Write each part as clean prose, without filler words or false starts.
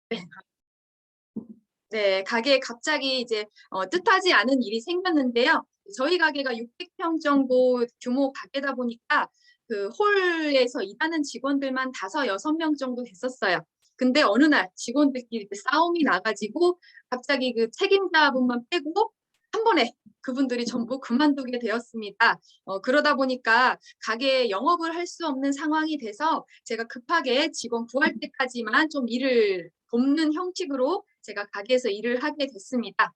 네. 네, 가게에 갑자기 이제 뜻하지 않은 일이 생겼는데요. 저희 가게가 600평 정도 규모 가게다 보니까 그 홀에서 일하는 직원들만 5, 6명 정도 됐었어요. 근데 어느 날 직원들끼리 싸움이 나가지고 갑자기 그 책임자분만 빼고 한 번에 그분들이 전부 그만두게 되었습니다. 그러다 보니까 가게 영업을 할 수 없는 상황이 돼서 제가 급하게 직원 구할 때까지만 좀 일을 돕는 형식으로 제가 가게에서 일을 하게 됐습니다.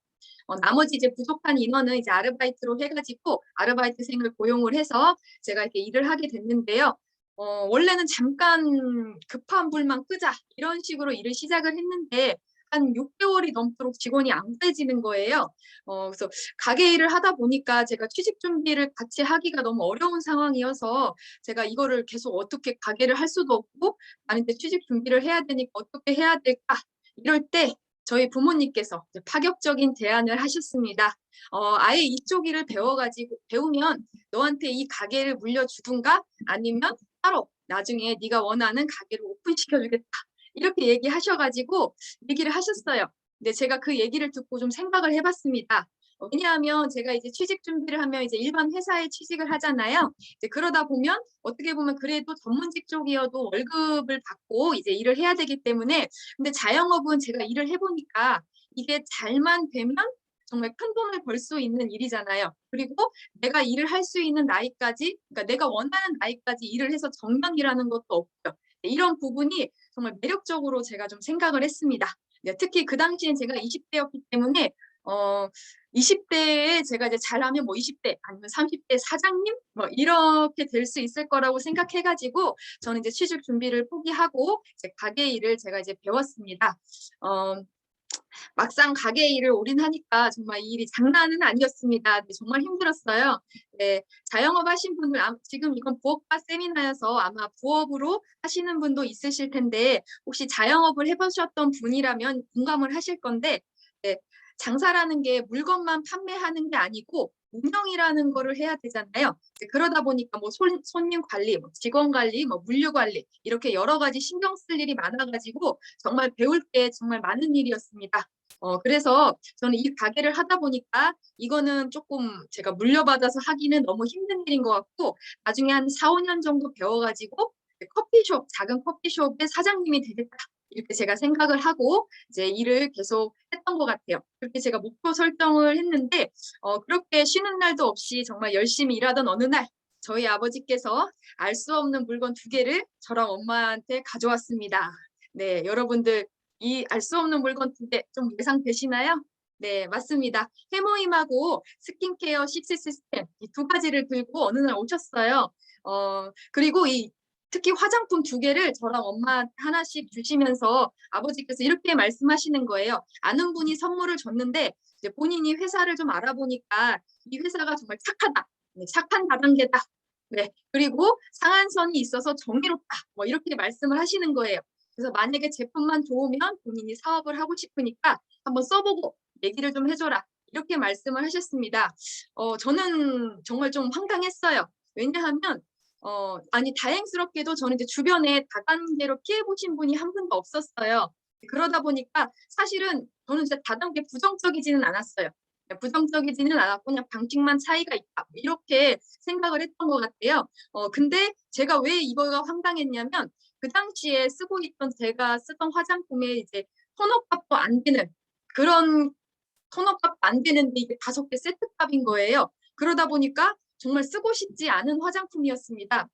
나머지 이제 부족한 인원은 이제 아르바이트로 해가지고 아르바이트생을 고용을 해서 제가 이렇게 일을 하게 됐는데요. 원래는 잠깐 급한 불만 끄자 이런 식으로 일을 시작을 했는데 한 6개월이 넘도록 직원이 안 구해지는 거예요. 그래서 가게 일을 하다 보니까 제가 취직 준비를 같이 하기가 너무 어려운 상황이어서 제가 이거를 계속 어떻게 가게를 할 수도 없고 나는 이제 취직 준비를 해야 되니까 어떻게 해야 될까 이럴 때 저희 부모님께서 파격적인 제안을 하셨습니다. 아예 이쪽 일을 배우면 너한테 이 가게를 물려주든가 아니면 따로 나중에 네가 원하는 가게를 오픈시켜주겠다. 이렇게 얘기하셔가지고 얘기를 하셨어요. 근데 제가 그 얘기를 듣고 좀 생각을 해봤습니다. 왜냐하면 제가 이제 취직 준비를 하면 이제 일반 회사에 취직을 하잖아요. 이제 그러다 보면 어떻게 보면 그래도 전문직 쪽이어도 월급을 받고 이제 일을 해야 되기 때문에 근데 자영업은 제가 일을 해보니까 이게 잘만 되면 정말 큰 돈을 벌 수 있는 일이잖아요. 그리고 내가 일을 할 수 있는 나이까지, 그러니까 내가 원하는 나이까지 일을 해서 정년이라는 것도 없고요. 이런 부분이 정말 매력적으로 제가 좀 생각을 했습니다. 특히 그 당시엔 제가 20대였기 때문에 20대에 제가 이제 잘하면 뭐 20대 아니면 30대 사장님 뭐 이렇게 될 수 있을 거라고 생각해가지고 저는 이제 취직 준비를 포기하고 이제 가게 일을 제가 이제 배웠습니다. 어, 막상 가게 일을 올인하니까 정말 이 일이 장난은 아니었습니다. 네, 정말 힘들었어요. 네, 자영업 하신 분들 지금 이건 부업과 세미나여서 아마 부업으로 하시는 분도 있으실 텐데 혹시 자영업을 해보셨던 분이라면 공감을 하실 건데 네, 장사라는 게 물건만 판매하는 게 아니고 운영이라는 거를 해야 되잖아요. 그러다 보니까 뭐 손님 관리, 뭐 직원 관리, 뭐 물류 관리 이렇게 여러 가지 신경 쓸 일이 많아가지고 정말 배울 게 정말 많은 일이었습니다. 그래서 저는 이 가게를 하다 보니까 이거는 조금 제가 물려받아서 하기는 너무 힘든 일인 것 같고 나중에 한 4, 5년 정도 배워가지고 커피숍, 작은 커피숍의 사장님이 되겠다. 이렇게 제가 생각을 하고 이제 일을 계속 했던 것 같아요. 그렇게 제가 목표 설정을 했는데 그렇게 쉬는 날도 없이 정말 열심히 일하던 어느 날 저희 아버지께서 알 수 없는 물건 2개를 저랑 엄마한테 가져왔습니다. 네, 여러분들 이 알 수 없는 물건 2개 좀 예상되시나요? 네, 맞습니다. 해모임하고 스킨케어 식스 시스템 이 2가지를 들고 어느 날 오셨어요. 그리고 특히 화장품 2개를 저랑 엄마 하나씩 주시면서 아버지께서 이렇게 말씀하시는 거예요. 아는 분이 선물을 줬는데 이제 본인이 회사를 좀 알아보니까 이 회사가 정말 착하다. 네, 착한 다단계다. 네, 그리고 상한선이 있어서 정의롭다. 뭐 이렇게 말씀을 하시는 거예요. 그래서 만약에 제품만 좋으면 본인이 사업을 하고 싶으니까 한번 써보고 얘기를 좀 해줘라. 이렇게 말씀을 하셨습니다. 저는 정말 좀 황당했어요. 왜냐하면 아니 다행스럽게도 저는 이제 주변에 다단계로 피해보신 분이 한 분도 없었어요. 그러다 보니까 사실은 저는 진짜 다단계 부정적이지는 않았어요. 부정적이지는 않았고 그냥 방식만 차이가 있다 이렇게 생각을 했던 것 같아요. 근데 제가 왜 이거가 황당했냐면 그 당시에 쓰고 있던 제가 쓰던 화장품에 이제 톤업값도 안 되는 그런 톤업값도 안 되는데 이게 5개 세트값인 거예요. 그러다 보니까 정말 쓰고 싶지 않은 화장품이었습니다.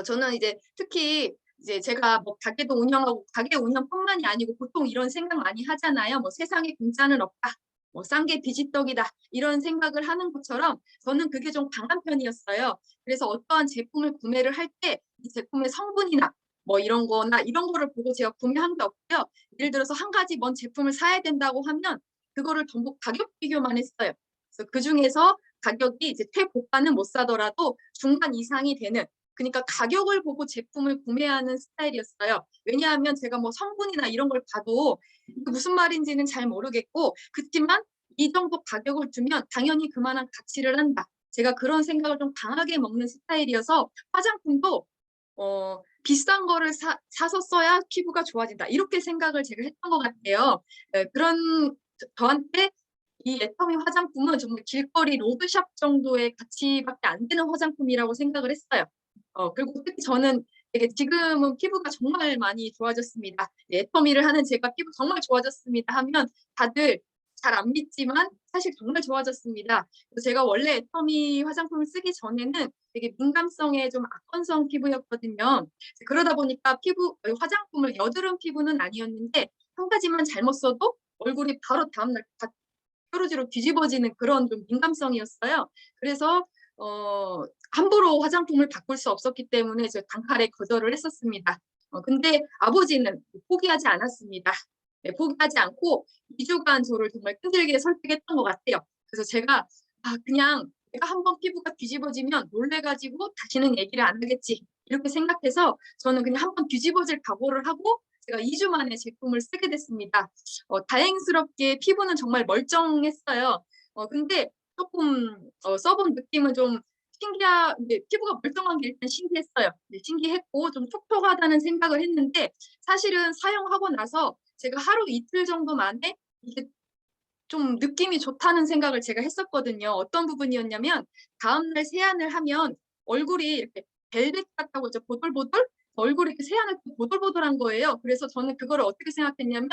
저는 이제 특히 이제 제가 뭐 가게도 운영하고 가게 운영뿐만이 아니고 보통 이런 생각 많이 하잖아요. 뭐 세상에 공짜는 없다. 뭐 싼 게 비지떡이다. 이런 생각을 하는 것처럼 저는 그게 좀 강한 편이었어요. 그래서 어떠한 제품을 구매를 할 때 이 제품의 성분이나 뭐 이런 거나 이런 거를 보고 제가 구매한 게 없고요. 예를 들어서 한 가지 뭔 제품을 사야 된다고 하면 그거를 전부 가격 비교만 했어요. 그래서 그중에서 가격이 이제 최고가는 못 사더라도 중간 이상이 되는 그러니까 가격을 보고 제품을 구매하는 스타일이었어요. 왜냐하면 제가 뭐 성분이나 이런 걸 봐도 무슨 말인지는 잘 모르겠고 그렇지만 이 정도 가격을 주면 당연히 그만한 가치를 한다. 제가 그런 생각을 좀 강하게 먹는 스타일이어서 화장품도 비싼 거를 사서 써야 피부가 좋아진다. 이렇게 생각을 제가 했던 것 같아요. 그런 저한테 이 애터미 화장품은 정말 길거리 로드샵 정도의 가치밖에 안 되는 화장품이라고 생각을 했어요. 그리고 특히 저는 되게 지금은 피부가 정말 많이 좋아졌습니다. 애터미를 하는 제가 피부 정말 좋아졌습니다 하면 다들 잘 안 믿지만 사실 정말 좋아졌습니다. 그래서 제가 원래 애터미 화장품을 쓰기 전에는 되게 민감성에 좀 악건성 피부였거든요. 그러다 보니까 화장품을 여드름 피부는 아니었는데 한 가지만 잘못 써도 얼굴이 바로 다음날 다 뾰루지로 뒤집어지는 그런 좀 민감성이었어요. 그래서 함부로 화장품을 바꿀 수 없었기 때문에 제가 단칼에 거절을 했었습니다. 근데 아버지는 포기하지 않았습니다. 네, 포기하지 않고 2주간 저를 정말 끈질기게 설득했던 것 같아요. 그래서 제가 그냥 내가 한번 피부가 뒤집어지면 놀래가지고 다시는 얘기를 안 하겠지 이렇게 생각해서 저는 그냥 한번 뒤집어질 각오를 하고 제가 2주 만에 제품을 쓰게 됐습니다. 다행스럽게 피부는 정말 멀쩡했어요. 근데 조금 써본 느낌은 좀 피부가 멀쩡한 게 일단 신기했어요. 네, 신기했고 좀 촉촉하다는 생각을 했는데 사실은 사용하고 나서 제가 하루 이틀 정도 만에 이게 좀 느낌이 좋다는 생각을 제가 했었거든요. 어떤 부분이었냐면 다음날 세안을 하면 얼굴이 이렇게 벨벳 같다고 이제 보들보들 얼굴이 이렇게 세안할 때 보들보들한 거예요. 그래서 저는 그거를 어떻게 생각했냐면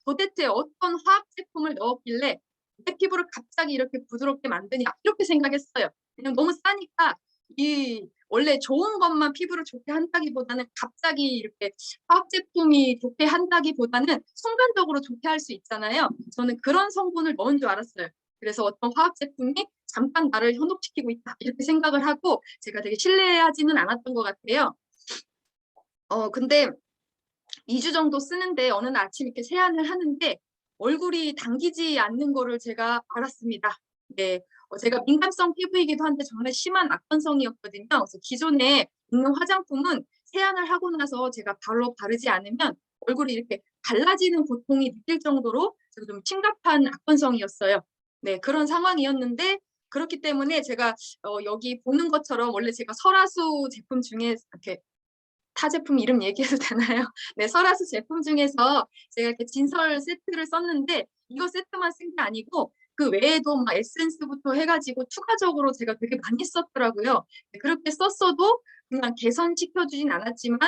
도대체 어떤 화학 제품을 넣었길래 내 피부를 갑자기 이렇게 부드럽게 만드냐 이렇게 생각했어요. 그냥 너무 싸니까 이 원래 좋은 것만 피부를 좋게 한다기보다는 갑자기 이렇게 화학 제품이 좋게 한다기보다는 순간적으로 좋게 할 수 있잖아요. 저는 그런 성분을 넣은 줄 알았어요. 그래서 어떤 화학 제품이 잠깐 나를 현혹시키고 있다 이렇게 생각을 하고 제가 되게 신뢰하지는 않았던 것 같아요. 근데 2주 정도 쓰는데 어느 날 아침 이렇게 세안을 하는데 얼굴이 당기지 않는 거를 제가 알았습니다. 네, 제가 민감성 피부이기도 한데 정말 심한 악건성이었거든요. 그래서 기존에 있는 화장품은 세안을 하고 나서 제가 바로 바르지 않으면 얼굴이 이렇게 갈라지는 고통이 느낄 정도로 좀 심각한 악건성이었어요. 네, 그런 상황이었는데 그렇기 때문에 제가 여기 보는 것처럼 원래 제가 설화수 제품 중에 이렇게 타 제품 이름 얘기해도 되나요? 네, 설화수 제품 중에서 제가 이렇게 진설 세트를 썼는데 이거 세트만 쓴 게 아니고 그 외에도 막 에센스부터 해가지고 추가적으로 제가 되게 많이 썼더라고요. 네, 그렇게 썼어도 그냥 개선시켜주진 않았지만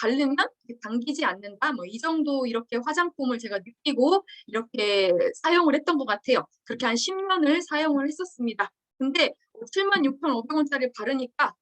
바르면 당기지 않는다. 뭐 이 정도 이렇게 화장품을 제가 느끼고 이렇게 사용을 했던 것 같아요. 그렇게 한 10년을 사용을 했었습니다. 근데 76,500원짜리 바르니까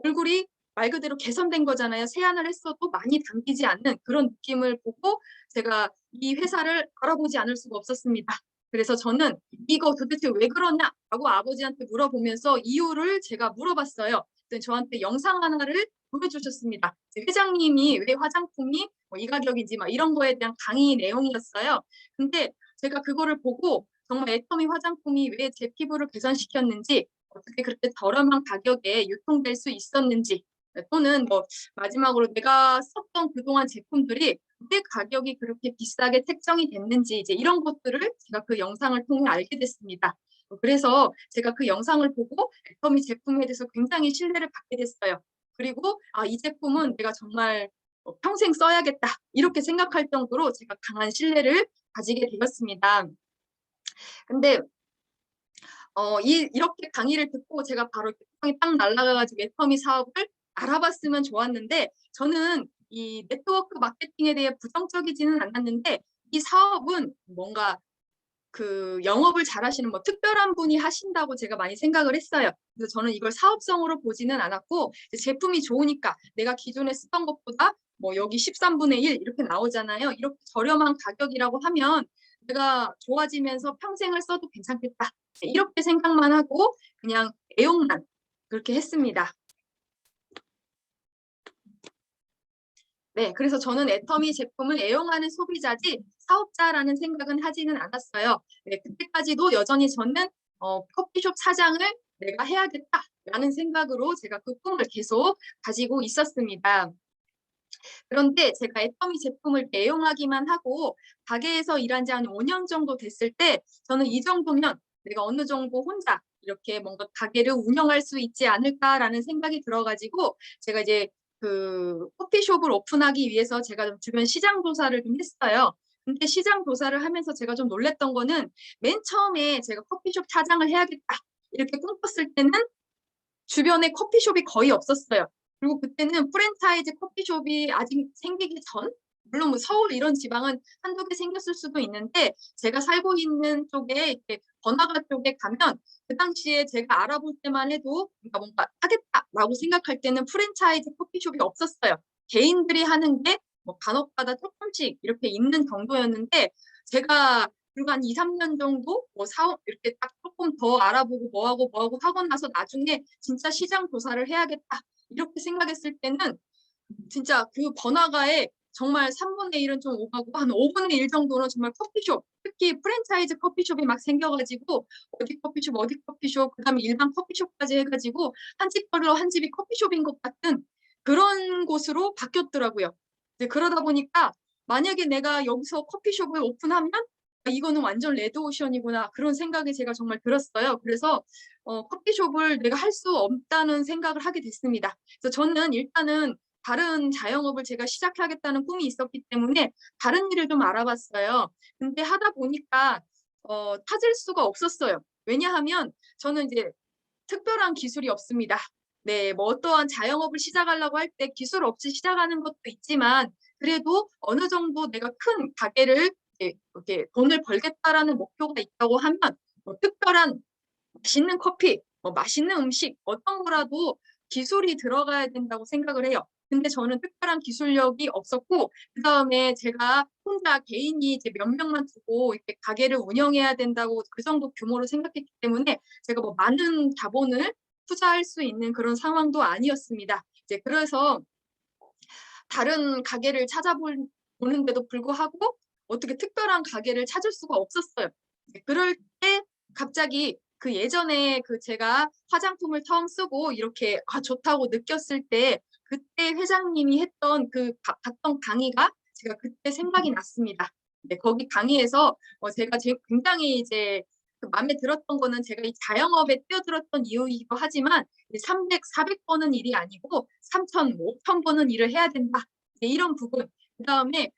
얼굴이 말 그대로 개선된 거잖아요. 세안을 했어도 많이 당기지 않는 그런 느낌을 보고 제가 이 회사를 알아보지 않을 수가 없었습니다. 그래서 저는 이거 도대체 왜 그러냐라고 아버지한테 물어보면서 이유를 제가 물어봤어요. 그랬더니 저한테 영상 하나를 보여주셨습니다. 회장님이 왜 화장품이 이 가격인지 막 이런 거에 대한 강의 내용이었어요. 근데 제가 그거를 보고 정말 애터미 화장품이 왜 제 피부를 개선시켰는지 어떻게 그렇게 저렴한 가격에 유통될 수 있었는지 또는 뭐 마지막으로 내가 썼던 그동안 제품들이 왜 가격이 그렇게 비싸게 책정이 됐는지 이제 이런 것들을 제가 그 영상을 통해 알게 됐습니다. 그래서 제가 그 영상을 보고 애터미 제품에 대해서 굉장히 신뢰를 받게 됐어요. 그리고 이 제품은 내가 정말 평생 써야겠다 이렇게 생각할 정도로 제가 강한 신뢰를 가지게 되었습니다. 근데 이렇게 강의를 듣고 제가 바로 이 딱 날아가가지고 애터미 사업을 알아봤으면 좋았는데 저는 이 네트워크 마케팅에 대해 부정적이지는 않았는데 이 사업은 뭔가 그 영업을 잘하시는 뭐 특별한 분이 하신다고 제가 많이 생각을 했어요. 그래서 저는 이걸 사업성으로 보지는 않았고 제품이 좋으니까 내가 기존에 쓰던 것보다 뭐 여기 13분의 1 이렇게 나오잖아요. 이렇게 저렴한 가격이라고 하면 내가 좋아지면서 평생을 써도 괜찮겠다. 이렇게 생각만 하고 그냥 애용만 그렇게 했습니다. 네, 그래서 저는 애터미 제품을 애용하는 소비자지 사업자라는 생각은 하지는 않았어요. 네, 그때까지도 여전히 저는 커피숍 사장을 내가 해야겠다라는 생각으로 제가 그 꿈을 계속 가지고 있었습니다. 그런데 제가 애터미 제품을 애용하기만 하고 가게에서 일한 지 한 5년 정도 됐을 때 저는 이 정도면 내가 어느 정도 혼자 이렇게 뭔가 가게를 운영할 수 있지 않을까라는 생각이 들어가지고 제가 이제 그 커피숍을 오픈하기 위해서 제가 좀 주변 시장 조사를 좀 했어요. 근데 시장 조사를 하면서 제가 좀 놀랐던 거는 맨 처음에 제가 '커피숍 차장을 해야겠다.' 이렇게 꿈꿨을 때는 주변에 커피숍이 거의 없었어요. 그리고 그때는 프랜차이즈 커피숍이 아직 생기기 전, 물론 뭐 서울 이런 지방은 한두 개 생겼을 수도 있는데 제가 살고 있는 쪽에 이렇게 번화가 쪽에 가면 그 당시에 제가 알아볼 때만 해도 뭔가 '하겠다.'라고 생각할 때는 프랜차이즈 커피숍이 없었어요. 개인들이 하는 게 뭐 간혹가다 쪼끔씩 이렇게 있는 정도였는데 제가 그리고 한 2-3년 정도 뭐 사업 이렇게 딱 쪼끔 더 알아보고 뭐 하고 하고 나서 나중에 '진짜 시장 조사를 해야겠다.' 이렇게 생각했을 때는 진짜 그 번화가에 정말 3분의 1은 좀 오가고 한 5분의 1 정도는 정말 커피숍, 특히 프랜차이즈 커피숍이 막 생겨 가지고 어디 커피숍, 어디 커피숍, 그다음에 일반 커피숍까지 해 가지고 한 집별로 한 집이 커피숍인 것 같은 그런 곳으로 바뀌었더라고요. 이제 그러다 보니까 만약에 내가 여기서 커피숍을 오픈하면 '아 이거는 완전 레드오션이구나.' 그런 생각이 제가 정말 들었어요. 그래서 커피숍을 내가 할 수 없다는 생각을 하게 됐습니다. 그래서 저는 일단은 다른 자영업을 제가 시작하겠다는 꿈이 있었기 때문에 다른 일을 좀 알아봤어요. 근데 하다 보니까 찾을 수가 없었어요. 왜냐하면 저는 이제 특별한 기술이 없습니다. 네. 뭐 어떠한 자영업을 시작하려고 할 때 기술 없이 시작하는 것도 있지만 그래도 어느 정도 내가 큰 가게를 이렇게 '돈을 벌겠다.'라는 목표가 있다고 하면 뭐 특별한 맛있는 커피, 뭐 맛있는 음식 어떤 거라도 기술이 들어가야 된다고 생각을 해요. 근데 저는 특별한 기술력이 없었고 그다음에 제가 혼자 개인이 이제 몇 명만 두고 이렇게 가게를 운영해야 된다고 그 정도 규모로 생각했기 때문에 제가 뭐 많은 자본을 투자할 수 있는 그런 상황도 아니었습니다. 이제 그래서 다른 가게를 보는데도 불구하고 어떻게 특별한 가게를 찾을 수가 없었어요. 이제 그럴 때 갑자기 그 예전에 그 제가 화장품을 처음 쓰고 이렇게 '아 좋다.'고 느꼈을 때 그때 회장님이 했던 그 봤던 강의가 제가 그때 생각이 났습니다. 네 거기 강의에서 제가 굉장히 이제 그 마음에 들었던 거는 제가 이 자영업에 뛰어들었던 이유이기도 하지만 이 "300, 400 버는 일이 아니고 3,000, 5,000 버는 일을 해야 된다." 이제 이런 부분. 그다음에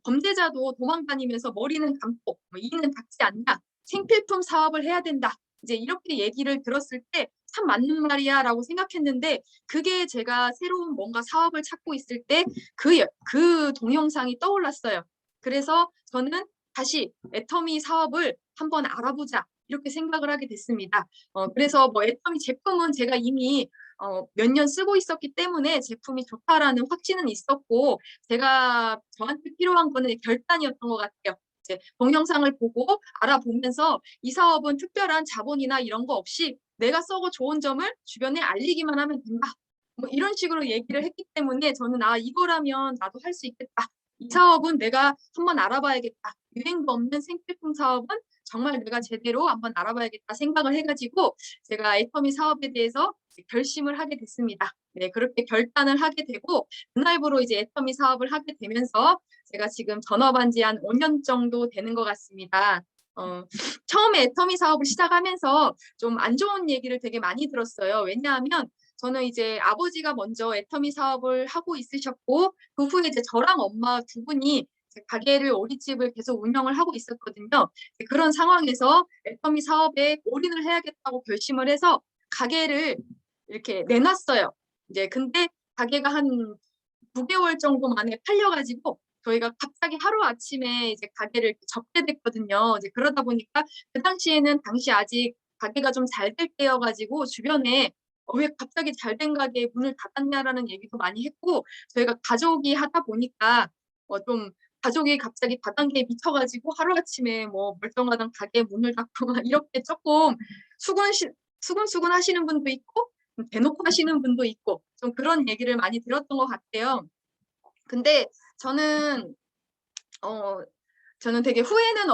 "범죄자도 도망 다니면서 머리는 감고 뭐 이는 닦지 않냐. 생필품 사업을 해야 된다." 이제 이렇게 얘기를 들었을 때 '참 맞는 말이야.'라고 생각했는데 그게 제가 새로운 뭔가 사업을 찾고 있을 때 그 동영상이 떠올랐어요. 그래서 저는 다시 '애터미 사업을 한번 알아보자.' 이렇게 생각을 하게 됐습니다. 그래서 뭐 애터미 제품은 제가 이미 몇 년 쓰고 있었기 때문에 '제품이 좋다.'라는 확신은 있었고 제가 저한테 필요한 거는 결단이었던 것 같아요. 이제 동영상을 보고 알아보면서 '이 사업은 특별한 자본이나 이런 거 없이 내가 쓰고 좋은 점을 주변에 알리기만 하면 된다.' 뭐 이런 식으로 얘기를 했기 때문에 저는 '아 이거라면 나도 할 수 있겠다. 이 사업은 내가 한번 알아봐야겠다. 유행도 없는 생필품 사업은 정말 내가 제대로 한번 알아봐야겠다.' 생각을 해 가지고 제가 애터미 사업에 대해서 이제 결심을 하게 됐습니다. 네 그렇게 결단을 하게 되고 그날부로 이제 애터미 사업을 하게 되면서 제가 지금 전업한 지 한 5년 정도 되는 것 같습니다. 어 처음에 애터미 사업을 시작하면서 좀 안 좋은 얘기를 되게 많이 들었어요. 왜냐하면 저는 이제 아버지가 먼저 애터미 사업을 하고 있으셨고 그 후에 이제 저랑 엄마 두 분이 이제 가게를 오리집을 계속 운영을 하고 있었거든요. 이제 그런 상황에서 애터미 사업에 올인을 해야겠다고 결심을 해서 가게를 이렇게 내놨어요. 이제 근데 가게가 한 9 개월 정도 만에 팔려 가지고 저희가 갑자기 하루아침에 이제 가게를 접게 됐거든요. 이제 그러다 보니까 그 당시에는 아직 가게가 좀 잘 될 때여 가지고 주변에 왜 갑자기 잘 된 가게에 문을 닫았냐?"라는 얘기도 많이 했고 저희가 가족이 하다 보니까 좀 가족이 갑자기 다단계에 미쳐 가지고 하루아침에 뭐 멀쩡하던 가게 문을 닫고 막 이렇게 쪼끔 수근시 수근수근하시는 분도 있고 대놓고 하시는 분도 있고 좀 그런 얘기를 많이 들었던 것 같아요. 근데 저는 어 저는 되게 후회는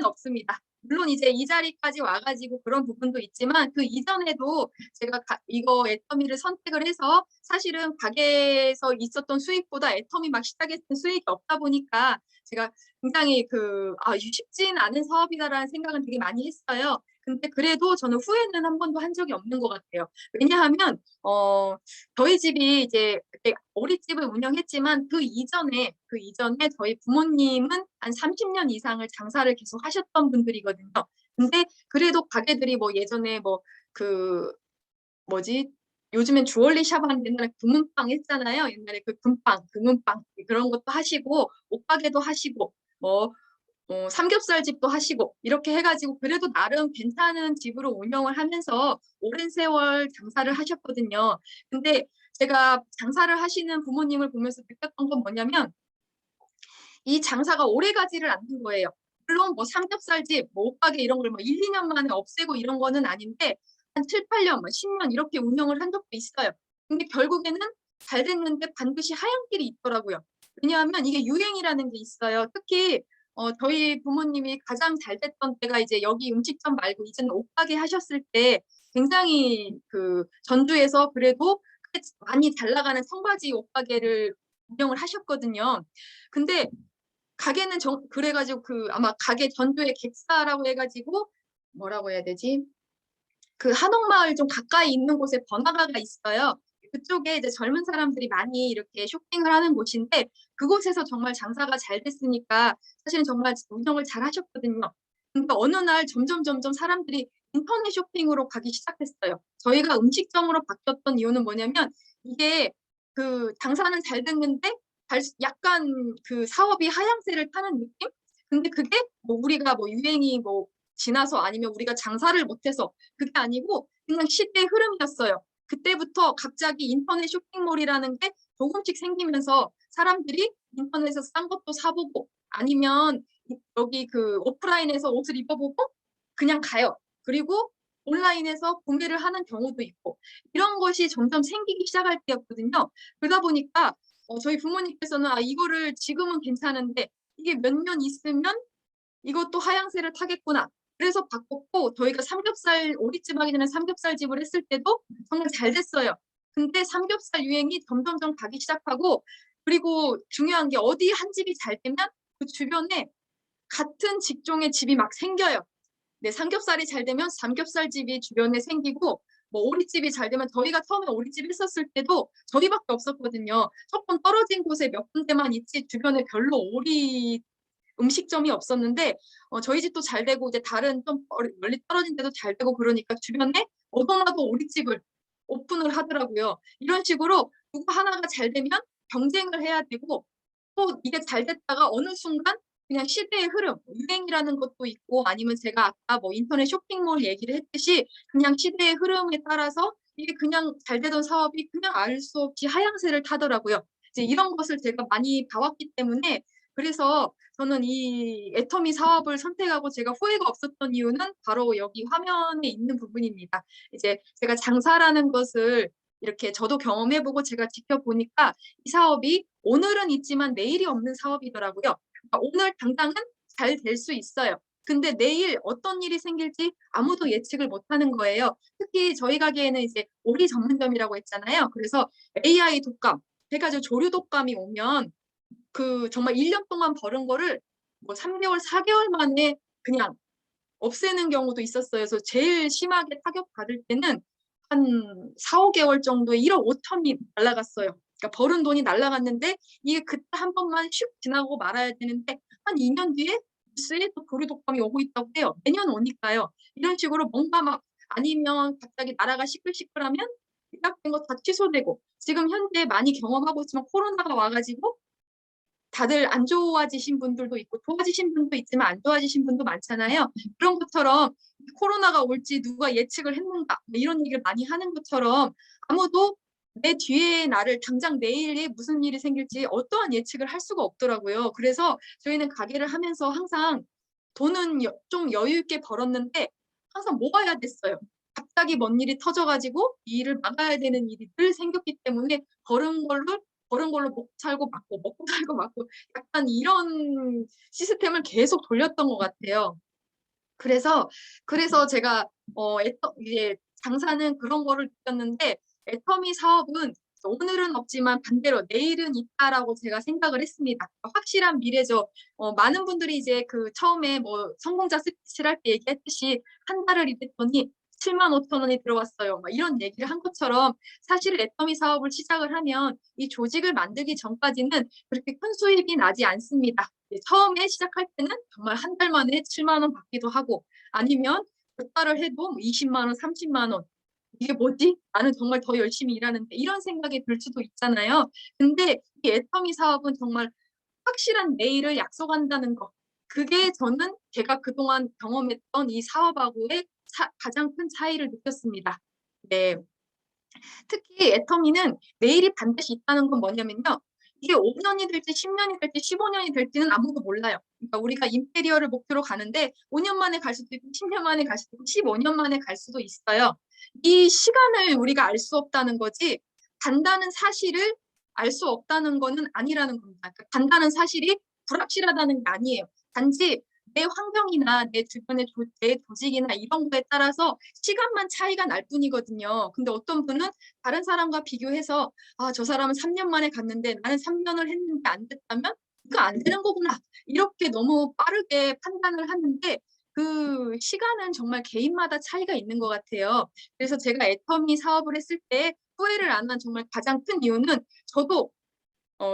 없습니다. 물론 이제 이 자리까지 와 가지고 그런 부분도 있지만 그 이전에도 제가 이거 애터미를 선택을 해서 사실은 가게에서 있었던 수익보다 애터미 막 시작했을 때 수익이 없다 보니까 제가 굉장히 '아 이 쉽진 않은 사업이다.'라는 생각은 되게 많이 했어요. 근데 그래도 저는 후회는 한 번도 한 적이 없는 것 같아요. 왜냐하면 저희 집이 이제 그때 어릿집을 운영했지만 그 이전에 저희 부모님은 한 30년 이상을 장사를 계속 하셨던 분들이거든요. 근데 그래도 가게들이 뭐 예전에 뭐 그 뭐지? 요즘엔 주얼리 샵 하는데 옛날에 금은빵 했잖아요. 옛날에 그 금빵, 금은빵 그런 것도 하시고 옷가게도 하시고 뭐 삼겹살 집도 하시고 이렇게 해가지고 그래도 나름 괜찮은 집으로 운영을 하면서 오랜 세월 장사를 하셨거든요. 근데 제가 장사를 하시는 부모님을 보면서 느꼈던 건 뭐냐면 이 장사가 오래 가지를 않는 거예요. 물론 뭐 삼겹살집, 뭐 옷가게 이런 걸 뭐 1, 2년 만에 없애고 이런 거는 아닌데 한 7, 8년, 뭐 10년 이렇게 운영을 한 적도 있어요. 근데 결국에는 잘 됐는데 반드시 하얀길이 있더라고요. 왜냐하면 이게 유행이라는 게 있어요. 특히 저희 부모님이 가장 잘 됐던 때가 이제 여기 음식점 말고 이제는 옷가게 하셨을 때 굉장히 그 전주에서 그래도 많이 잘 나가는 청바지 옷가게를 운영을 하셨거든요. 근데 가게는 그래가지고 그 아마 가게 전주에 객사라고 해가지고 뭐라고 해야 되지? 그 한옥마을 좀 가까이 있는 곳에 번화가가 있어요. 그쪽에 이제 젊은 사람들이 많이 이렇게 쇼핑을 하는 곳인데 그곳에서 정말 장사가 잘 됐으니까 사실은 정말 운영을 잘 하셨거든요. 근데 어느 날 점점 사람들이 인터넷 쇼핑으로 가기 시작했어요. 저희가 음식점으로 바뀌었던 이유는 뭐냐면 이게 그 장사는 잘 됐는데 약간 그 사업이 하향세를 타는 느낌? 근데 그게 뭐 우리가 뭐 유행이 뭐 지나서 아니면 우리가 장사를 못해서 그게 아니고 그냥 시대의 흐름이었어요. 그때부터 갑자기 인터넷 쇼핑몰이라는 게 조금씩 생기면서 사람들이 인터넷에서 싼 것도 사보고 아니면 여기 그 오프라인에서 옷을 입어보고 그냥 가요. 그리고 온라인에서 구매를 하는 경우도 있고 이런 것이 점점 생기기 시작할 때였거든요. 그러다 보니까 저희 부모님께서는 이거를 지금은 괜찮은데 이게 몇 년 있으면 이것도 하향세를 타겠구나. 그래서 바꿨고 저희가 삼겹살 오리집 하기 전에 삼겹살집을 했을 때도 정말 잘 됐어요. 근데 삼겹살 유행이 점점점 가기 시작하고 그리고 중요한 게 어디 한 집이 잘 되면 그 주변에 같은 직종의 집이 막 생겨요. 네, 삼겹살이 잘 되면 삼겹살 집이 주변에 생기고 뭐 오리집이 잘 되면 저희가 처음에 오리집 했었을 때도 저희밖에 없었거든요. 조금 떨어진 곳에 몇 군데만 있지 주변에 별로 오리 음식점이 없었는데 저희 집도 잘 되고 이제 다른 좀 멀리 떨어진 데도 잘 되고 그러니까 주변에 어디나도 오리집을 오픈을 하더라고요. 이런 식으로 누구 하나가 잘 되면 경쟁을 해야 되고 또 이게 잘 됐다가 어느 순간 그냥 시대의 흐름, 유행이라는 것도 있고 아니면 제가 아까 뭐 인터넷 쇼핑몰 얘기를 했듯이 그냥 시대의 흐름에 따라서 이게 그냥 잘 되던 사업이 그냥 알 수 없이 하향세를 타더라고요. 이제 이런 것을 제가 많이 봐왔기 때문에 그래서 저는 이 애터미 사업을 선택하고 제가 후회가 없었던 이유는 바로 여기 화면에 있는 부분입니다. 이제 제가 장사라는 것을 이렇게 저도 경험해보고 제가 지켜보니까 이 사업이 오늘은 있지만 내일이 없는 사업이더라고요. 그러니까 오늘 당장은 잘 될 수 있어요. 근데 내일 어떤 일이 생길지 아무도 예측을 못하는 거예요. 특히 저희 가게에는 이제 오리 전문점이라고 했잖아요. 그래서 AI 독감, 해가지고 조류 독감이 오면 그 정말 1년 동안 벌은 거를 뭐 3개월, 4개월 만에 그냥 없애는 경우도 있었어요. 그래서 제일 심하게 타격받을 때는 한 4, 5개월 정도에 1억 5천이 날라갔어요. 그러니까 벌은 돈이 날라갔는데 이게 그때 한 번만 슉 지나고 말아야 되는데 한 2년 뒤에 뉴스에 또 조류독감이 오고 있다고 해요. 매년 오니까요. 이런 식으로 뭔가 막 아니면 갑자기 나라가 시끌시끌하면 예약된 거 다 취소되고 지금 현재 많이 경험하고 있지만 코로나가 와가지고 다들 안 좋아지신 분들도 있고 좋아지신 분도 있지만 안 좋아지신 분도 많잖아요. 그런 것처럼 코로나가 올지 누가 예측을 했는가 뭐 이런 얘기를 많이 하는 것처럼 아무도 내 뒤에 나를 당장 내일에 무슨 일이 생길지 어떠한 예측을 할 수가 없더라고요. 그래서 저희는 가게를 하면서 항상 돈은 좀 여유 있게 벌었는데 항상 모아야 됐어요. 갑자기 뭔 일이 터져가지고 이 일을 막아야 되는 일이 늘 생겼기 때문에 벌은 걸로 먹고 살고 막고 먹고 살고 막고 약간 이런 시스템을 계속 돌렸던 것 같아요. 그래서 제가 이제 장사는 그런 거를 느꼈는데 애터미 사업은 오늘은 없지만 반대로 내일은 있다라고 제가 생각을 했습니다. 확실한 미래죠. 많은 분들이 이제 그 처음에 뭐 성공자 스피치를 할 때 얘기했듯이 한 달을 일했더니 75,000원이 들어왔어요. 막 이런 얘기를 한 것처럼 사실 애터미 사업을 시작을 하면 이 조직을 만들기 전까지는 그렇게 큰 수익이 나지 않습니다. 처음에 시작할 때는 정말 한 달 만에 7만 원 받기도 하고 아니면 몇 달을 해도 20만 원, 30만 원. 이게 뭐지? 나는 정말 더 열심히 일하는데 이런 생각이 들 수도 있잖아요. 근데 이 애터미 사업은 정말 확실한 내일을 약속한다는 거. 그게 저는 제가 그동안 경험했던 이 사업하고의 가장 큰 차이를 느꼈습니다. 네. 특히 애터미는 내일이 반드시 있다는 건 뭐냐면요. 이게 5년이 될지 10년이 될지 15년이 될지는 아무도 몰라요. 그러니까 우리가 임페리얼을 목표로 가는데 5년 만에 갈 수도 있고 10년 만에 갈 수도 있고 15년 만에 갈 수도 있어요. 이 시간을 우리가 알 수 없다는 거지 간다는 사실을 알 수 없다는 거는 아니라는 겁니다. 그러니까 간다는 사실이 불확실하다는 게 아니에요. 단지 내 환경이나 내 조직이나 이런 거에 따라서 시간만 차이가 날 뿐이거든요. 근데 어떤 분은 다른 사람과 비교해서 아, 저 사람은 3년 만에 갔는데 나는 3년을 했는데 안 됐다면 이거 안 되는 거구나. 이렇게 너무 빠르게 판단을 하는데 그 시간은 정말 개인마다 차이가 있는 것 같아요. 그래서 제가 애터미 사업을 했을 때 후회를 안 한 정말 가장 큰 이유는 저도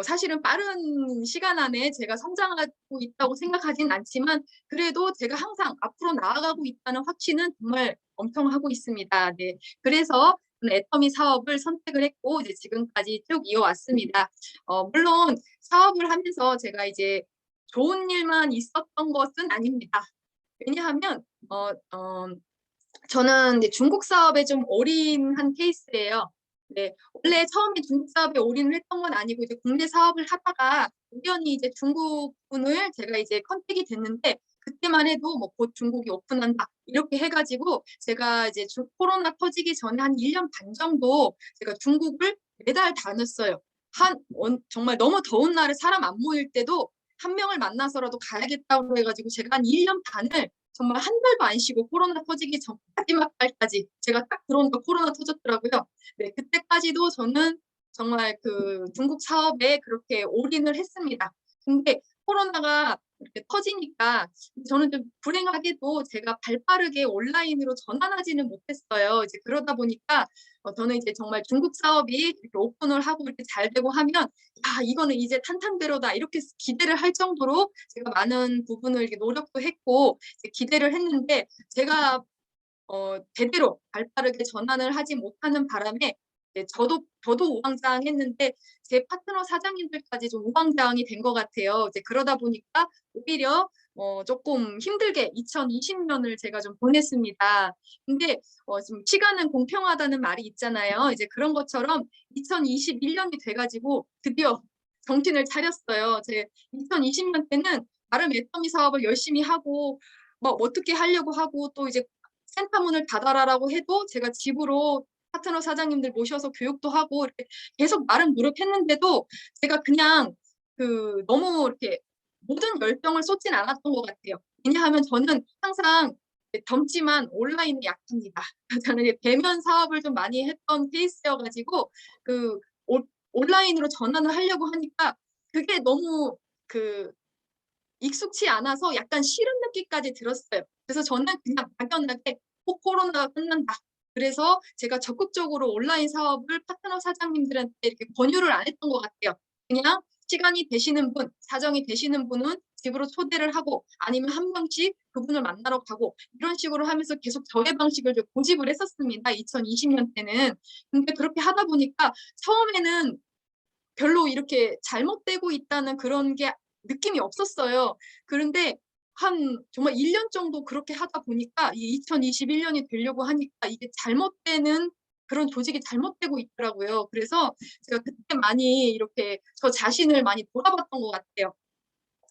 사실은 빠른 시간 안에 제가 성장하고 있다고 생각하진 않지만 그래도 제가 항상 앞으로 나아가고 있다는 확신은 정말 엄청 하고 있습니다. 네. 그래서 저는 애터미 사업을 선택을 했고 이제 지금까지 쭉 이어왔습니다. 물론 사업을 하면서 제가 이제 좋은 일만 있었던 것은 아닙니다. 왜냐하면 저는 이제 중국 사업에 좀 올인한 케이스예요. 네, 원래 처음에 중국 사업에 올인을 했던 건 아니고 이제 국내 사업을 하다가 우연히 이제 중국 분을 제가 이제 컨택이 됐는데 그때만 해도 뭐 곧 중국이 오픈한다 이렇게 해가지고 제가 이제 코로나 터지기 전에 한 1년 반 정도 제가 중국을 매달 다녔어요. 정말 너무 더운 날에 사람 안 모일 때도 한 명을 만나서라도 가야겠다고 해가지고 제가 한 1년 반을 정말 한 달도 안 쉬고 코로나 터지기 전 마지막 달까지 제가 딱 들어오니까 코로나 터졌더라고요. 네, 그때까지도 저는 정말 그 중국 사업에 그렇게 올인을 했습니다. 근데 코로나가 이렇게 터지니까 저는 좀 불행하게도 제가 발빠르게 온라인으로 전환하지는 못했어요. 이제 그러다 보니까 저는 이제 정말 중국 사업이 이렇게 오픈을 하고 이렇게 잘 되고 하면 야, 이거는 이제 탄탄대로다 이렇게 기대를 할 정도로 제가 많은 부분을 이렇게 노력도 했고 기대를 했는데 제가 제대로 발빠르게 전환을 하지 못하는 바람에 저도 우왕좌왕했는데 제 파트너 사장님들까지 좀 우왕좌왕이 된 것 같아요. 이제 그러다 보니까 오히려 조금 힘들게 2020년을 제가 좀 보냈습니다. 근데 좀 시간은 공평하다는 말이 있잖아요. 이제 그런 것처럼 2021년이 돼가지고 드디어 정신을 차렸어요. 제 2020년 때는 나름 애터미 사업을 열심히 하고 막 어떻게 하려고 하고 또 이제 센터 문을 닫아라라고 해도 제가 집으로 파트너 사장님들 모셔서 교육도 하고 이렇게 계속 나름 노력했는데도 제가 그냥 너무 이렇게 모든 열정을 쏟진 않았던 것 같아요. 왜냐하면 저는 항상 젊지만 온라인에 약합니다. 저는 이제 대면 사업을 좀 많이 했던 케이스여가지고 그 온라인으로 전환을 하려고 하니까 그게 너무 익숙치 않아서 약간 싫은 느낌까지 들었어요. 그래서 저는 그냥 막연하게 코로나가 끝난다. 그래서 제가 적극적으로 온라인 사업을 파트너 사장님들한테 이렇게 권유를 안 했던 것 같아요. 그냥 시간이 되시는 분, 사정이 되시는 분은 집으로 초대를 하고 아니면 한 명씩 그분을 만나러 가고 이런 식으로 하면서 계속 저의 방식을 좀 고집을 했었습니다. 2020년 때는. 근데 그렇게 하다 보니까 처음에는 별로 이렇게 잘못되고 있다는 그런 게 느낌이 없었어요. 그런데 한 정말 1년 정도 그렇게 하다 보니까 이 2021년이 되려고 하니까 이게 잘못되는 그런 조직이 잘못되고 있더라고요. 그래서 제가 그때 많이 이렇게 저 자신을 많이 돌아봤던 것 같아요.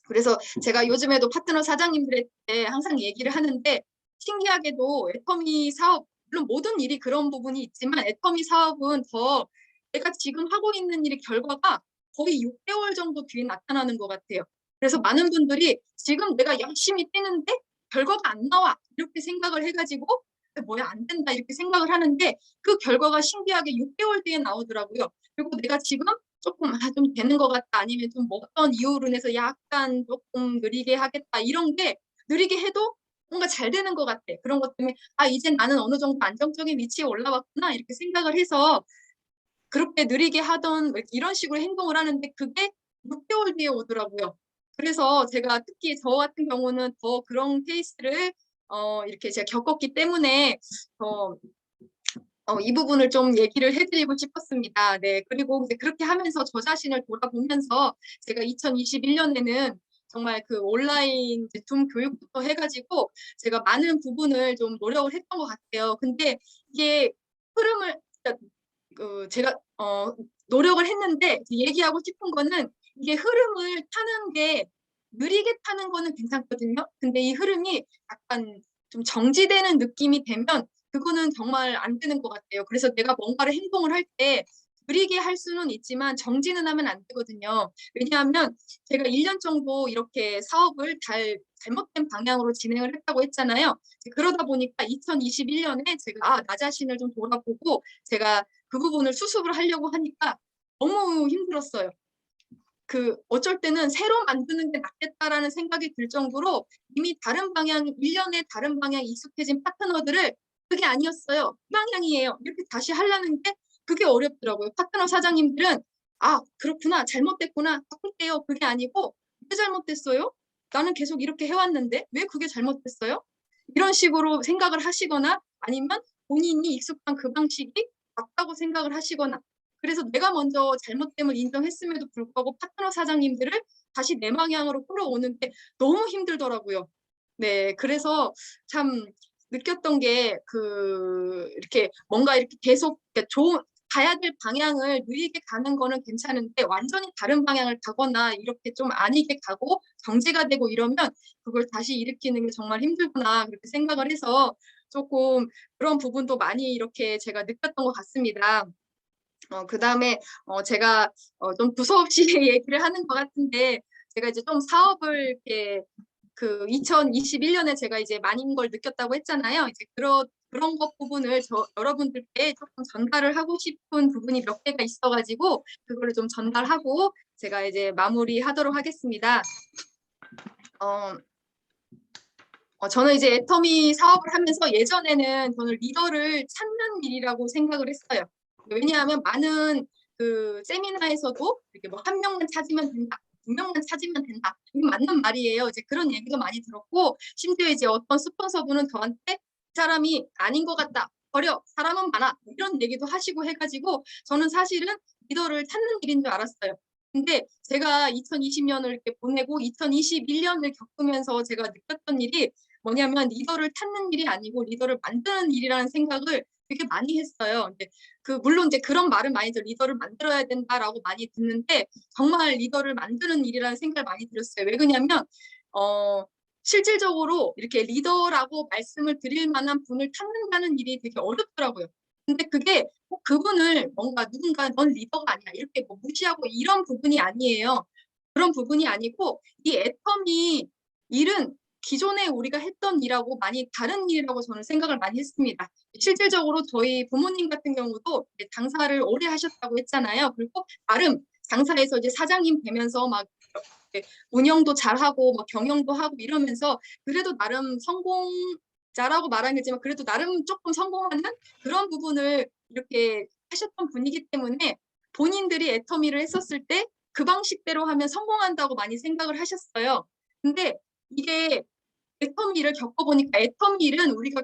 그래서 제가 요즘에도 파트너 사장님들한테 항상 얘기를 하는데 신기하게도 애터미 사업 물론 모든 일이 그런 부분이 있지만 애터미 사업은 더 내가 지금 하고 있는 일의 결과가 거의 6개월 정도 뒤에 나타나는 것 같아요. 그래서 많은 분들이 지금 내가 열심히 뛰는데 결과가 안 나와 이렇게 생각을 해가지고 뭐야 안 된다 이렇게 생각을 하는데 그 결과가 신기하게 6개월 뒤에 나오더라고요. 그리고 내가 지금 조금 좀 되는 것 같다 아니면 좀 뭐 어떤 이유로 인해서 약간 조금 느리게 하겠다 이런 게 느리게 해도 뭔가 잘 되는 것 같아. 그런 것 때문에 이제 나는 어느 정도 안정적인 위치에 올라왔구나 이렇게 생각을 해서 그렇게 느리게 하던 이런 식으로 행동을 하는데 그게 6개월 뒤에 오더라고요. 그래서 제가 특히 저 같은 경우는 더 그런 케이스를 이렇게 제가 겪었기 때문에 더 이 부분을 좀 얘기를 해드리고 싶었습니다. 네, 그리고 이제 그렇게 하면서 저 자신을 돌아보면서 제가 2021년에는 정말 그 온라인 줌 교육부터 해가지고 제가 많은 부분을 좀 노력을 했던 것 같아요. 근데 이게 흐름을 제가 노력을 했는데 얘기하고 싶은 거는 이게 흐름을 타는 게 느리게 타는 거는 괜찮거든요. 근데 이 흐름이 약간 좀 정지되는 느낌이 되면 그거는 정말 안 되는 것 같아요. 그래서 내가 뭔가를 행동을 할 때 느리게 할 수는 있지만 정지는 하면 안 되거든요. 왜냐하면 제가 1년 정도 이렇게 사업을 잘못된 방향으로 진행을 했다고 했잖아요. 그러다 보니까 2021년에 제가 나 자신을 좀 돌아보고 제가 그 부분을 수습을 하려고 하니까 너무 힘들었어요. 어쩔 때는 새로 만드는 게 낫겠다라는 생각이 들 정도로 이미 다른 방향, 1년에 다른 방향 익숙해진 파트너들을 그게 아니었어요. 이 방향이에요. 이렇게 다시 하려는 게 그게 어렵더라고요. 파트너 사장님들은 그렇구나. 잘못됐구나. 바꿀게요. 그게 아니고 왜 잘못됐어요? 나는 계속 이렇게 해왔는데 왜 그게 잘못됐어요? 이런 식으로 생각을 하시거나 아니면 본인이 익숙한 그 방식이 맞다고 생각을 하시거나 그래서 내가 먼저 잘못됨을 인정했음에도 불구하고 파트너 사장님들을 다시 내 방향으로 끌어오는데 너무 힘들더라고요. 네, 그래서 참 느꼈던 게 이렇게 뭔가 이렇게 계속 가야 될 방향을 느리게 가는 거는 괜찮은데 완전히 다른 방향을 가거나 이렇게 좀 아니게 가고 정지가 되고 이러면 그걸 다시 일으키는 게 정말 힘들구나 그렇게 생각을 해서 조금 그런 부분도 많이 이렇게 제가 느꼈던 것 같습니다. 그다음에 제가 좀 두서없이 얘기를 하는 것 같은데 제가 이제 좀 사업을 이렇게 2021년에 제가 이제 많은 걸 느꼈다고 했잖아요. 이제 그런 것 부분을 여러분들께 조금 전달을 하고 싶은 부분이 몇 개가 있어가지고 그거를 좀 전달하고 제가 이제 마무리하도록 하겠습니다. 저는 이제 애터미 사업을 하면서 예전에는 저는 리더를 찾는 일이라고 생각을 했어요. 왜냐하면 많은 세미나에서도 이렇게 뭐 한 명만 찾으면 된다. 두 명만 찾으면 된다. 이게 맞는 말이에요. 이제 그런 얘기도 많이 들었고, 심지어 이제 어떤 스폰서분은 저한테 이 사람이 아닌 것 같다. 버려. 사람은 많아. 이런 얘기도 하시고 해가지고 저는 사실은 리더를 찾는 일인 줄 알았어요. 근데 제가 2020년을 이렇게 보내고 2021년을 겪으면서 제가 느꼈던 일이 뭐냐면 리더를 찾는 일이 아니고 리더를 만드는 일이라는 생각을 되게 많이 했어요. 근데 물론 이제 그런 말은 많이 들어요. 리더를 만들어야 된다라고 많이 듣는데 정말 리더를 만드는 일이라는 생각을 많이 들었어요. 왜 그러냐면 실질적으로 이렇게 리더라고 말씀을 드릴 만한 분을 찾는다는 일이 되게 어렵더라고요. 근데 그게 꼭 그분을 뭔가 누군가 넌 리더가 아니야 이렇게 뭐 무시하고 이런 부분이 아니에요. 그런 부분이 아니고 이 애터미 일은 기존에 우리가 했던 일하고 많이 다른 일이라고 저는 생각을 많이 했습니다. 실질적으로 저희 부모님 같은 경우도 장사를 오래 하셨다고 했잖아요. 그리고 나름 장사에서 이제 사장님 되면서 막 운영도 잘하고 막 경영도 하고 이러면서 그래도 나름 성공자라고 말하는 거지만 그래도 나름 조금 성공하는 그런 부분을 이렇게 하셨던 분이기 때문에 본인들이 애터미를 했었을 때 그 방식대로 하면 성공한다고 많이 생각을 하셨어요. 근데 이게 애터미 일을 겪어보니까 애터미 일은 우리가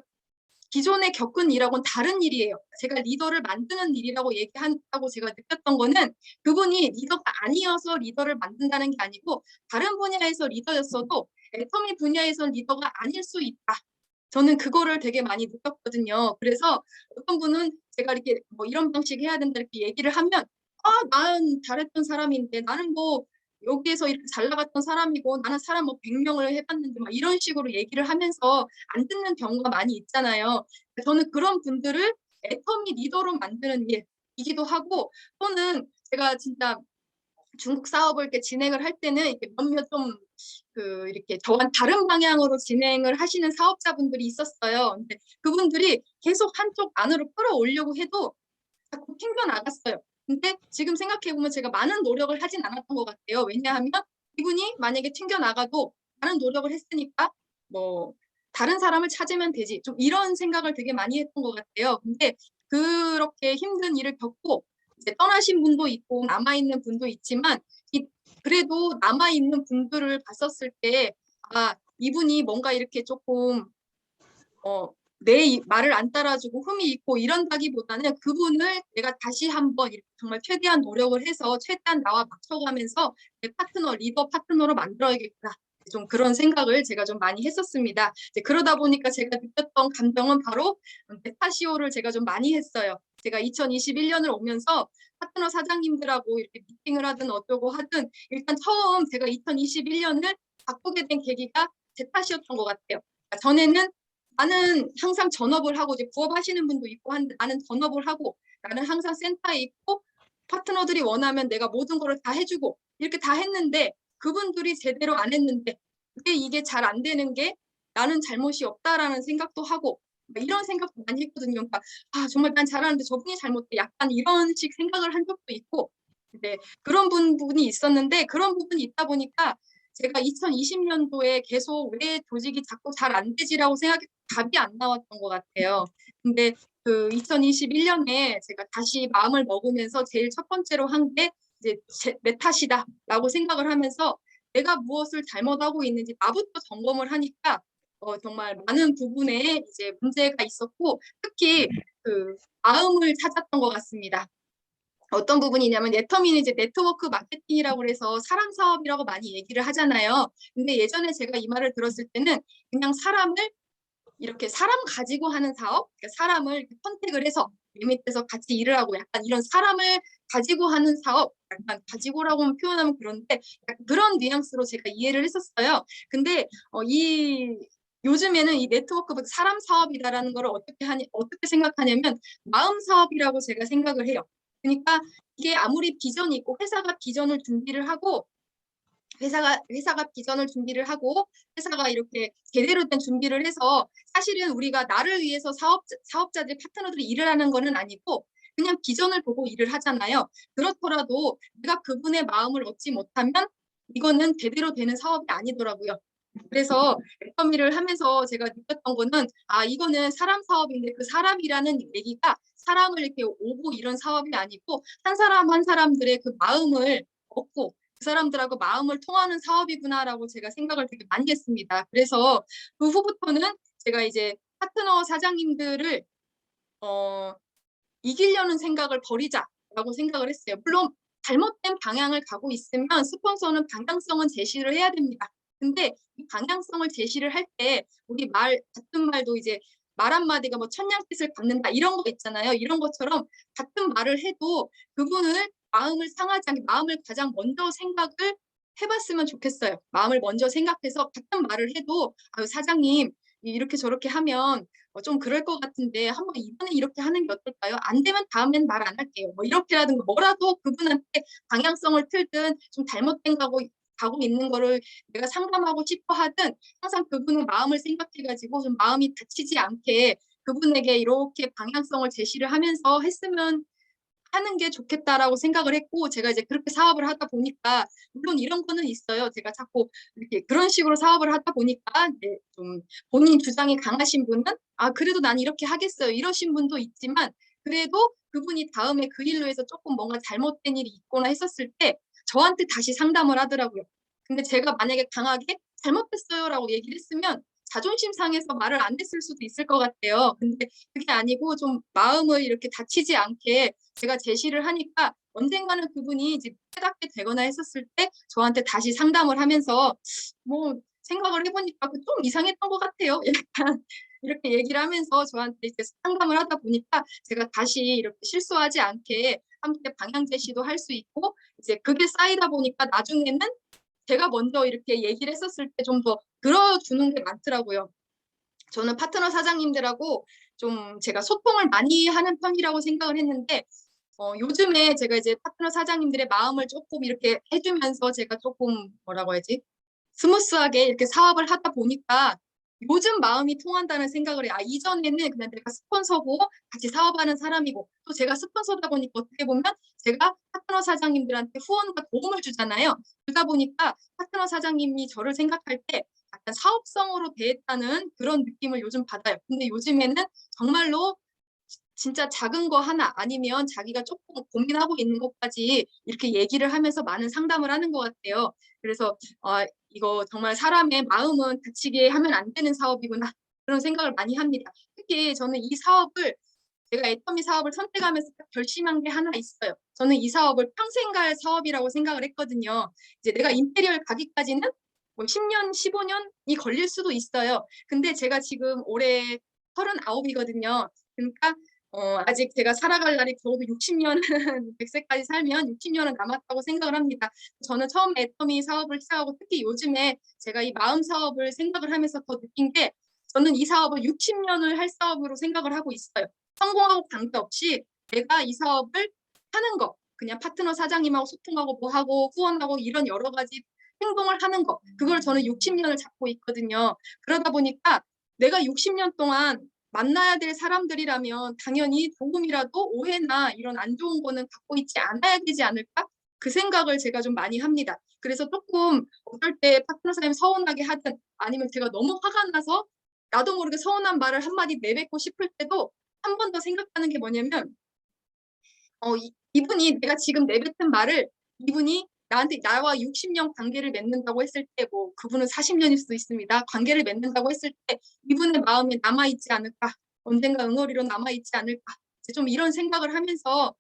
기존에 겪은 일하고는 다른 일이에요. 제가 리더를 만드는 일이라고 얘기한다고 제가 느꼈던 거는 그분이 리더가 아니어서 리더를 만든다는 게 아니고 다른 분야에서 리더였어도 애터미 분야에서 리더가 아닐 수 있다. 저는 그거를 되게 많이 느꼈거든요. 그래서 어떤 분은 제가 이렇게 뭐 이런 방식 해야 된다 이렇게 얘기를 하면 난 잘했던 사람인데 나는 뭐 여기에서 이렇게 잘 나갔던 사람이고 나는 사람 뭐 100명을 해봤는데 막 이런 식으로 얘기를 하면서 안 듣는 경우가 많이 있잖아요. 저는 그런 분들을 애터미 리더로 만드는 일이기도 하고 또는 제가 진짜 중국 사업을 이렇게 진행을 할 때는 이렇게 몇몇 좀 이렇게 저와는 다른 방향으로 진행을 하시는 사업자분들이 있었어요. 근데 그분들이 계속 한쪽 안으로 끌어오려고 해도 자꾸 튕겨 나갔어요. 근데 지금 생각해 보면 제가 많은 노력을 하진 않았던 것 같아요. 왜냐하면 이분이 만약에 튕겨 나가도 많은 노력을 했으니까 뭐 다른 사람을 찾으면 되지. 좀 이런 생각을 되게 많이 했던 것 같아요. 근데 그렇게 힘든 일을 겪고 이제 떠나신 분도 있고 남아 있는 분도 있지만 그래도 남아 있는 분들을 봤었을 때 아, 이분이 뭔가 이렇게 조금 내 말을 안 따라주고 흠이 있고 이런다기보다는 그분을 내가 다시 한번 이렇게 정말 최대한 노력을 해서 최대한 나와 맞춰가면서 내 파트너, 리더 파트너로 만들어야겠다. 좀 그런 생각을 제가 좀 많이 했었습니다. 이제 그러다 보니까 제가 느꼈던 감정은 바로 메타시오를 제가 좀 많이 했어요. 제가 2021년을 오면서 파트너 사장님들하고 이렇게 미팅을 하든 어쩌고 하든 일단 처음 제가 2021년을 바꾸게 된 계기가 제 탓이었던 것 같아요. 그러니까 전에는 나는 항상 전업을 하고 이제 부업하시는 분도 있고 한데 나는 전업을 하고 나는 항상 센터에 있고 파트너들이 원하면 내가 모든 걸 다 해주고 이렇게 다 했는데 그분들이 제대로 안 했는데 왜 이게 잘 안 되는 게 나는 잘못이 없다라는 생각도 하고 이런 생각도 많이 했거든요. 그러니까 아 정말 난 잘하는데 저분이 잘못해 약간 이런 식 생각을 한 적도 있고 네, 그런 부분이 있었는데 그런 부분이 있다 보니까 제가 2020년도에 계속 왜 조직이 자꾸 잘 안 되지라고 생각해 답이 안 나왔던 것 같아요. 근데 그 2021년에 제가 다시 마음을 먹으면서 제일 첫 번째로 한 게 이제 내 탓이다라고 생각을 하면서 내가 무엇을 잘못하고 있는지 나부터 점검을 하니까 정말 많은 부분에 이제 문제가 있었고 특히 그 마음을 찾았던 것 같습니다. 어떤 부분이냐면 애터미는 이제 네트워크 마케팅이라고 해서 사람 사업이라고 많이 얘기를 하잖아요. 근데 예전에 제가 이 말을 들었을 때는 그냥 사람을 이렇게 사람 가지고 하는 사업, 그러니까 사람을 이렇게 컨택을 해서 밑에서 같이 일을 하고 약간 이런 사람을 가지고 하는 사업, 약간 가지고라고 표현하면 그런데 그런 뉘앙스로 제가 이해를 했었어요. 근데 이 요즘에는 이 네트워크 사람 사업이다라는 걸 어떻게 생각하냐면 마음 사업이라고 제가 생각을 해요. 그러니까 이게 아무리 비전이 있고 회사가 비전을 준비를 하고 회사가 비전을 준비를 하고 회사가 이렇게 제대로 된 준비를 해서 사실은 우리가 나를 위해서 사업자들 파트너들이 일을 하는 거는 아니고 그냥 비전을 보고 일을 하잖아요. 그렇더라도 내가 그분의 마음을 얻지 못하면 이거는 제대로 되는 사업이 아니더라고요. 그래서 애터미를 하면서 제가 느꼈던 거는 아 이거는 사람 사업인데 그 사람이라는 얘기가 사람을 이렇게 오고 이런 사업이 아니고 한 사람 한 사람들의 그 마음을 얻고 그 사람들하고 마음을 통하는 사업이구나라고 제가 생각을 되게 많이 했습니다. 그래서 그 후부터는 제가 이제 파트너 사장님들을 이기려는 생각을 버리자라고 생각을 했어요. 물론 잘못된 방향을 가고 있으면 스폰서는 방향성은 제시를 해야 됩니다. 근데 이 방향성을 제시를 할 때 우리 같은 말도 이제 말 한마디가 뭐 천냥빚을 갚는다 이런 거 있잖아요. 이런 것처럼 같은 말을 해도 그분을 마음을 상하지 않게 마음을 가장 먼저 생각을 해봤으면 좋겠어요. 마음을 먼저 생각해서 같은 말을 해도 아유 사장님 이렇게 저렇게 하면 좀 그럴 것 같은데 한번 이번에 이렇게 하는 게 어떨까요? 안 되면 다음엔 말 안 할게요. 뭐 이렇게라든가 뭐라도 그분한테 방향성을 틀든 좀 잘못된 가고 있는 거를 내가 상담하고 싶어 하든 항상 그분의 마음을 생각해가지고 좀 마음이 다치지 않게 그분에게 이렇게 방향성을 제시를 하면서 했으면 하는 게 좋겠다라고 생각을 했고 제가 이제 그렇게 사업을 하다 보니까 물론 이런 거는 있어요. 제가 자꾸 이렇게 그런 식으로 사업을 하다 보니까 이제 좀 본인 주장이 강하신 분은 아 그래도 난 이렇게 하겠어요. 이러신 분도 있지만 그래도 그분이 다음에 그 일로 해서 조금 뭔가 잘못된 일이 있거나 했었을 때 저한테 다시 상담을 하더라고요. 근데 제가 만약에 강하게 잘못했어요라고 얘기를 했으면 자존심 상해서 말을 안 했을 수도 있을 것 같아요. 근데 그게 아니고 좀 마음을 이렇게 다치지 않게 제가 제시를 하니까 언젠가는 그분이 이제 깨닫게 되거나 했었을 때 저한테 다시 상담을 하면서 뭐 생각을 해보니까 좀 이상했던 것 같아요. 약간 이렇게 얘기를 하면서 저한테 이제 상담을 하다 보니까 제가 다시 이렇게 실수하지 않게 함께 방향 제시도 할 수 있고 이제 그게 쌓이다 보니까 나중에는 제가 먼저 이렇게 얘기를 했었을 때 좀 더 들어주는 게 많더라고요. 저는 파트너 사장님들하고 좀 제가 소통을 많이 하는 편이라고 생각을 했는데 요즘에 제가 이제 파트너 사장님들의 마음을 조금 이렇게 해주면서 제가 조금 뭐라고 해야지 스무스하게 이렇게 사업을 하다 보니까 요즘 마음이 통한다는 생각을 해요. 아, 이전에는 그냥 내가 스폰서고 같이 사업하는 사람이고 또 제가 스폰서다 보니까 어떻게 보면 제가 파트너 사장님들한테 후원과 도움을 주잖아요. 그러다 보니까 파트너 사장님이 저를 생각할 때 약간 사업성으로 대했다는 그런 느낌을 요즘 받아요. 근데 요즘에는 정말로 진짜 작은 거 하나 아니면 자기가 조금 고민하고 있는 것까지 이렇게 얘기를 하면서 많은 상담을 하는 것 같아요. 그래서 이거 정말 사람의 마음은 다치게 하면 안 되는 사업이구나 그런 생각을 많이 합니다. 특히 저는 이 사업을 제가 애터미 사업을 선택하면서 딱 결심한 게 하나 있어요. 저는 이 사업을 평생 갈 사업이라고 생각을 했거든요. 이제 내가 임페리얼 가기까지는 뭐 10년, 15년이 걸릴 수도 있어요. 근데 제가 지금 올해 39이거든요. 그러니까 아직 제가 살아갈 날이 적어도 60년은 100세까지 살면 60년은 남았다고 생각을 합니다. 저는 처음 애터미 사업을 시작하고 특히 요즘에 제가 이 마음 사업을 생각을 하면서 더 느낀 게 저는 이 사업을 60년을 할 사업으로 생각을 하고 있어요. 성공하고 관계없이 내가 이 사업을 하는 거, 그냥 파트너 사장님하고 소통하고 뭐 하고 후원하고 이런 여러 가지 행동을 하는 거, 그걸 저는 60년을 잡고 있거든요. 그러다 보니까 내가 60년 동안 만나야 될 사람들이라면 당연히 조금이라도 오해나 이런 안 좋은 거는 갖고 있지 않아야 되지 않을까? 그 생각을 제가 좀 많이 합니다. 그래서 조금 어떨 때 파트너 사장님 서운하게 하든 아니면 제가 너무 화가 나서 나도 모르게 서운한 말을 한마디 내뱉고 싶을 때도 한 번 더 생각하는 게 뭐냐면 이분이 내가 지금 내뱉은 말을 이분이 나한테 나와 60년 관계를 맺는다고 했을 때 뭐 그분은 40년일 수도 있습니다. 관계를 맺는다고 했을 때 이분의 마음에 남아있지 않을까? 언젠가 응어리로 남아있지 않을까? 좀 이런 생각을 하면서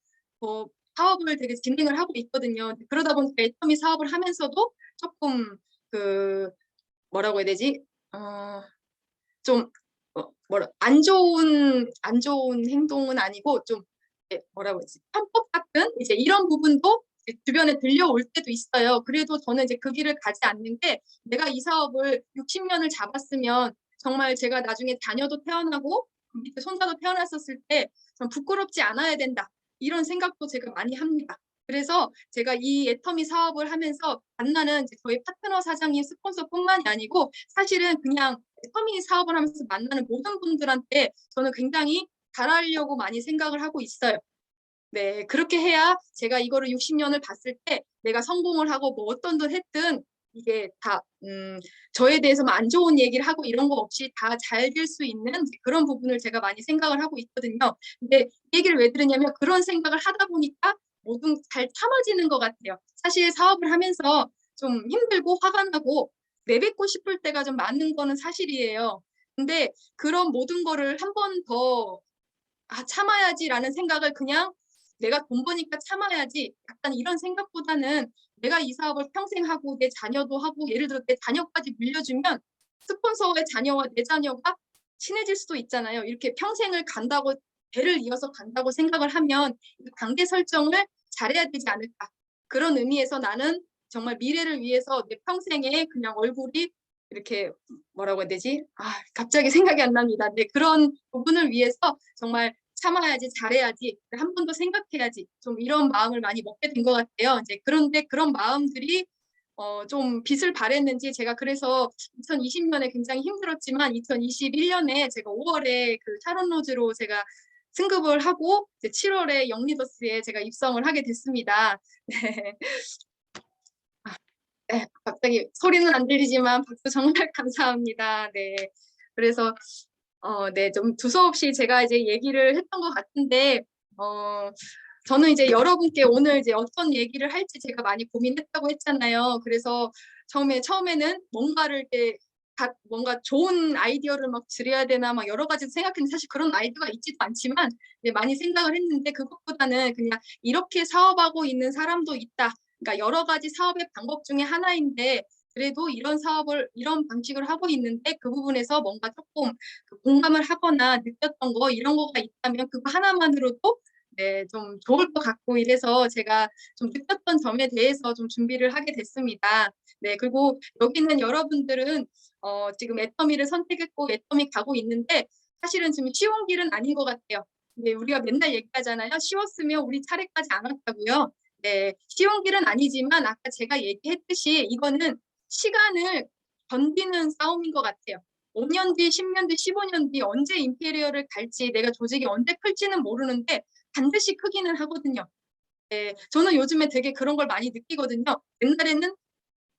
사업을 되게 진행을 하고 있거든요. 그러다 보니까 애터미 사업을 하면서도 조금 그 뭐라고 해야 되지? 좀 안 좋은 행동은 아니고 좀 뭐라고 하지? 편법 같은 이제 이런 부분도 주변에 들려올 때도 있어요. 그래도 저는 이제 그 길을 가지 않는 게 내가 이 사업을 60년을 잡았으면 정말 제가 나중에 자녀도 태어나고 그 밑에 손자도 태어났었을 때 좀 부끄럽지 않아야 된다. 이런 생각도 제가 많이 합니다. 그래서 제가 이 애터미 사업을 하면서 만나는 이제 저희 파트너 사장님 스폰서뿐만이 아니고 사실은 그냥 애터미 사업을 하면서 만나는 모든 분들한테 저는 굉장히 잘하려고 많이 생각을 하고 있어요. 네, 그렇게 해야 제가 이거를 60년을 봤을 때 내가 성공을 하고 뭐 어떤 돈 했든 이게 다 저에 대해서만 안 좋은 얘기를 하고 이런 거 없이 다 잘 될 수 있는 그런 부분을 제가 많이 생각을 하고 있거든요. 근데 이 얘기를 왜 들으냐면 그런 생각을 하다 보니까 뭐든 잘 참아지는 것 같아요. 사실 사업을 하면서 좀 힘들고 화가 나고 내뱉고 싶을 때가 좀 많은 거는 사실이에요. 근데 그런 모든 거를 한 번 더 참아야지라는 생각을 그냥 내가 돈 버니까 참아야지 약간 이런 생각보다는 내가 이 사업을 평생 하고 내 자녀도 하고 예를 들어 내 자녀까지 물려주면 스폰서의 자녀와 내 자녀가 친해질 수도 있잖아요. 이렇게 평생을 간다고 배를 이어서 간다고 생각을 하면 관계 설정을 잘해야 되지 않을까. 그런 의미에서 나는 정말 미래를 위해서 내 평생에 그냥 얼굴이 이렇게 뭐라고 해야 되지? 갑자기 생각이 안 납니다. 네, 그런 부분을 위해서 정말 참아야지, 잘해야지, 한 번 더 생각해야지, 좀 이런 마음을 많이 먹게 된 것 같아요. 이제 그런데 그런 마음들이 좀 빛을 발했는지 제가 그래서 2020년에 굉장히 힘들었지만 2021년에 제가 5월에 그 샤론 로즈로 제가 승급을 하고 이제 7월에 영리더스에 제가 입성을 하게 됐습니다. 네. 네, 갑자기 소리는 안 들리지만 박수 정말 감사합니다. 네. 그래서 네, 좀 두서없이 제가 이제 얘기를 했던 것 같은데 저는 이제 여러분께 오늘 이제 어떤 얘기를 할지 제가 많이 고민했다고 했잖아요. 그래서 처음에는 뭔가를 이렇게 뭔가 좋은 아이디어를 막 드려야 되나 막 여러 가지 생각했는데 사실 그런 아이디어가 있지도 않지만 네, 많이 생각을 했는데 그것보다는 그냥 이렇게 사업하고 있는 사람도 있다. 그러니까 여러 가지 사업의 방법 중에 하나인데 그래도 이런 사업을 이런 방식을 하고 있는데 그 부분에서 뭔가 조금 공감을 하거나 느꼈던 거 이런 거가 있다면 그거 하나만으로도 네, 좀 좋을 것 같고 이래서 제가 좀 느꼈던 점에 대해서 좀 준비를 하게 됐습니다. 네, 그리고 여기 있는 여러분들은 지금 애터미를 선택했고 애터미 가고 있는데 사실은 지금 쉬운 길은 아닌 것 같아요. 네, 우리가 맨날 얘기하잖아요. 쉬웠으면 우리 차례까지 안 왔다고요. 네, 쉬운 길은 아니지만 아까 제가 얘기했듯이 이거는 시간을 견디는 싸움인 것 같아요. 5년 뒤, 10년 뒤, 15년 뒤 언제 임페리얼을 갈지 내가 조직이 언제 클지는 모르는데 반드시 크기는 하거든요. 네, 저는 요즘에 되게 그런 걸 많이 느끼거든요. 옛날에는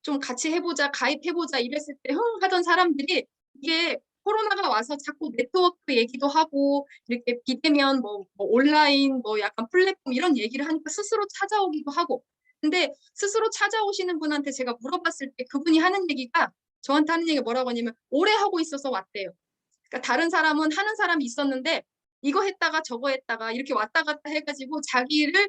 좀 같이 해보자, 가입해보자 이랬을 때 흥 하던 사람들이 이게 코로나가 와서 자꾸 네트워크 얘기도 하고 이렇게 비대면 뭐 온라인 뭐 약간 플랫폼 이런 얘기를 하니까 스스로 찾아오기도 하고 근데 스스로 찾아오시는 분한테 제가 물어봤을 때 그분이 하는 얘기가 저한테 하는 얘기가 뭐라고 하냐면 오래 하고 있어서 왔대요. 그러니까 다른 사람은 하는 사람이 있었는데 이거 했다가 저거 했다가 이렇게 왔다 갔다 해가지고 자기를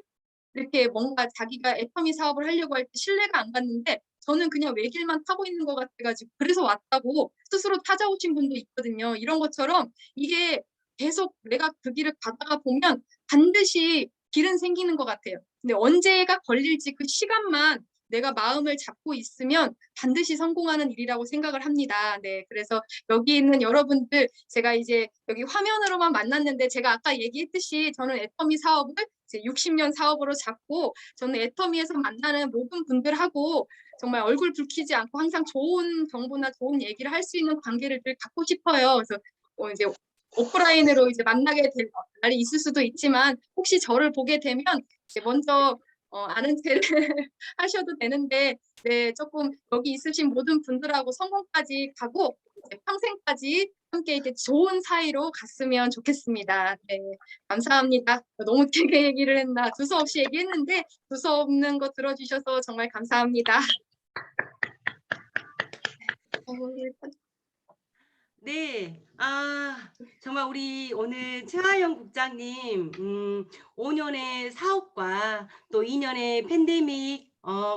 이렇게 뭔가 자기가 애터미 사업을 하려고 할 때 신뢰가 안 갔는데 저는 그냥 외길만 타고 있는 것 같아가지고 그래서 왔다고 스스로 찾아오신 분도 있거든요. 이런 것처럼 이게 계속 내가 그 길을 가다가 보면 반드시 길은 생기는 것 같아요. 근데 언제가 걸릴지 그 시간만 내가 마음을 잡고 있으면 반드시 성공하는 일이라고 생각을 합니다. 네, 그래서 여기 있는 여러분들 제가 이제 여기 화면으로만 만났는데 제가 아까 얘기했듯이 저는 애터미 사업을 이제 60년 사업으로 잡고 저는 애터미에서 만나는 모든 분들하고 정말 얼굴 붉히지 않고 항상 좋은 정보나 좋은 얘기를 할 수 있는 관계를 늘 갖고 싶어요. 그래서 이제 오프라인으로 이제 만나게 될 날이 있을 수도 있지만 혹시 저를 보게 되면 이제 먼저 아는 체를 하셔도 되는데 네, 조금 여기 있으신 모든 분들하고 성공까지 가고 평생까지 함께 이렇게 좋은 사이로 갔으면 좋겠습니다. 네, 감사합니다. 너무 길게 얘기를 했나 두서없이 얘기했는데 두서없는 거 들어주셔서 정말 감사합니다. 네, 정말 우리 오늘 최하영 국장님, 5년의 사업과 또 2년의 팬데믹,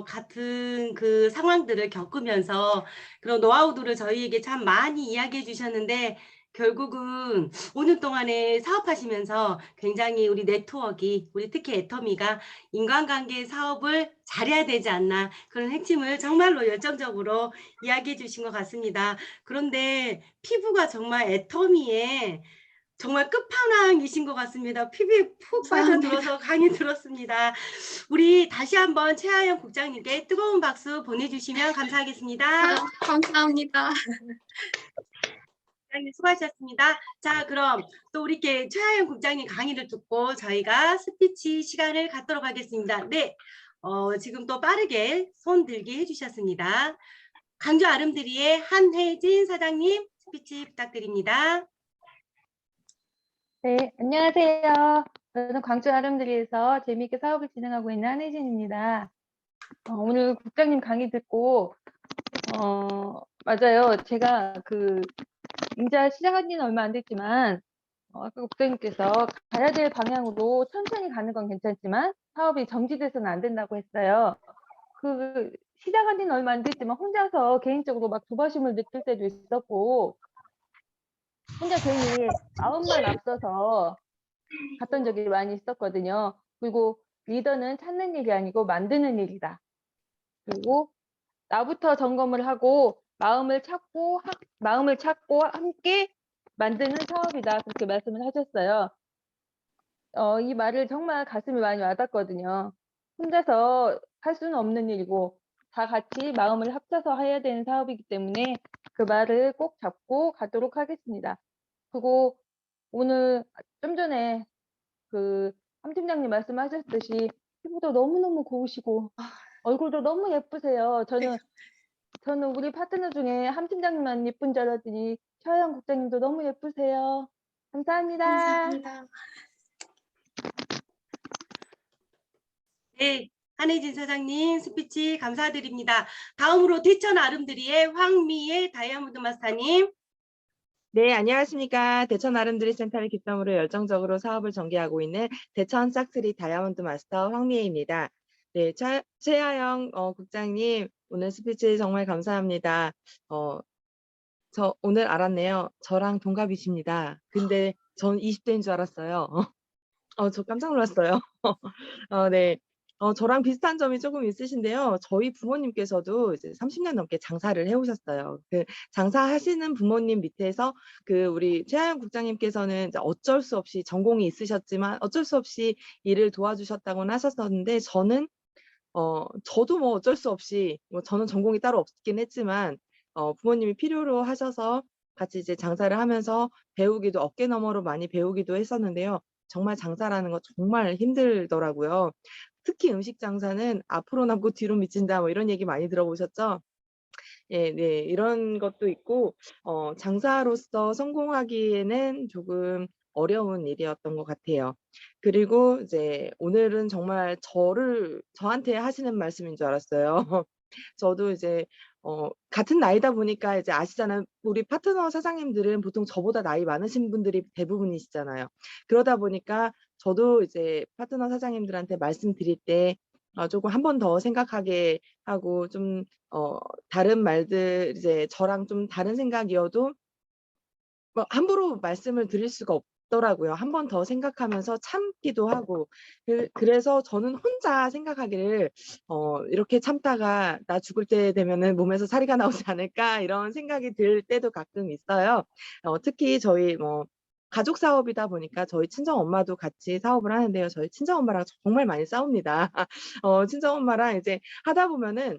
같은 그 상황들을 겪으면서 그런 노하우들을 저희에게 참 많이 이야기해 주셨는데, 결국은 5년 동안에 사업하시면서 굉장히 우리 네트워크가, 우리 특히 애터미가 인간관계 사업을 잘해야 되지 않나, 그런 핵심을 정말로 열정적으로 이야기해 주신 것 같습니다. 그런데 피부가 정말 애터미에 정말 끝판왕이신 것 같습니다. 피부에 푹 빠져들어서 강의 들었습니다. 우리 다시 한번 최하영 국장님께 뜨거운 박수 보내주시면 감사하겠습니다. 감사합니다. 국장님 수고하셨습니다. 자, 그럼 또 우리 이렇게 최하영 국장님 강의를 듣고 저희가 스피치 시간을 갖도록 하겠습니다. 네, 지금 또 빠르게 손 들기 해주셨습니다. 강주 아름드리의 한혜진 사장님 스피치 부탁드립니다. 네, 안녕하세요. 저는 광주 아름드리에서 재미있게 사업을 진행하고 있는 한혜진입니다. 오늘 국장님 강의 듣고, 맞아요. 제가 임자 시작한 지는 얼마 안 됐지만, 아까 국장님께서 가야 될 방향으로 천천히 가는 건 괜찮지만, 사업이 정지돼서는 안 된다고 했어요. 시작한 지는 얼마 안 됐지만, 혼자서 개인적으로 막 조바심을 느낄 때도 있었고, 혼자 괜히 마음만 앞서서 갔던 적이 많이 있었거든요. 그리고 리더는 찾는 일이 아니고 만드는 일이다. 그리고 나부터 점검을 하고 마음을 찾고 함께 만드는 사업이다. 그렇게 말씀을 하셨어요. 이 말을 정말 가슴이 많이 와닿거든요. 혼자서 할 수는 없는 일이고 다 같이 마음을 합쳐서 해야 되는 사업이기 때문에 그 말을 꼭 잡고 가도록 하겠습니다. 그리고 오늘 좀 전에 함 팀장님 말씀하셨듯이 피부도 너무너무 고우시고 얼굴도 너무 예쁘세요. 저는 우리 파트너 중에 함 팀장님만 예쁜 줄 알았더니 최하영 국장님도 너무 예쁘세요. 감사합니다. 감사합니다. 네, 한혜진 사장님 스피치 감사드립니다. 다음으로 대천 아름드리의 황미애 다이아몬드 마스터님. 네, 안녕하십니까. 대천 아름드리 센터를 기점으로 열정적으로 사업을 전개하고 있는 대천 싹스리 다이아몬드 마스터 황미애입니다. 네, 최하영 국장님 오늘 스피치 정말 감사합니다. 저 오늘 알았네요. 저랑 동갑이십니다. 근데 전 20대인 줄 알았어요. 저 깜짝 놀랐어요. 네. 저랑 비슷한 점이 조금 있으신데요. 저희 부모님께서도 이제 30년 넘게 장사를 해 오셨어요. 장사하시는 부모님 밑에서 우리 최하영 국장님께서는 이제 어쩔 수 없이 전공이 있으셨지만 어쩔 수 없이 일을 도와주셨다고는 하셨었는데 저도 뭐 어쩔 수 없이 저는 전공이 따로 없긴 했지만 부모님이 필요로 하셔서 같이 이제 장사를 하면서 배우기도 어깨 너머로 많이 배우기도 했었는데요. 정말 장사라는 거 정말 힘들더라고요. 특히 음식 장사는 앞으로 남고 뒤로 미친다 뭐 이런 얘기 많이 들어보셨죠? 예, 네. 이런 것도 있고 장사로서 성공하기에는 조금 어려운 일이었던 것 같아요. 그리고 이제 오늘은 정말 저한테 하시는 말씀인 줄 알았어요. 저도 이제 같은 나이다 보니까 이제 아시잖아요. 우리 파트너 사장님들은 보통 저보다 나이 많으신 분들이 대부분이시잖아요. 그러다 보니까 저도 이제 파트너 사장님들한테 말씀드릴 때 조금 한 번 더 생각하게 하고 좀 다른 말들 이제 저랑 좀 다른 생각이어도 뭐 함부로 말씀을 드릴 수가 없더라고요. 한 번 더 생각하면서 참기도 하고. 그래서 저는 혼자 생각하기를 '이렇게 참다가 나 죽을 때 되면은 몸에서 사리가 나오지 않을까.' 이런 생각이 들 때도 가끔 있어요. 특히 저희 뭐 가족 사업이다 보니까 저희 친정엄마도 같이 사업을 하는데요. 저희 친정엄마랑 정말 많이 싸웁니다. 친정엄마랑 이제 하다 보면은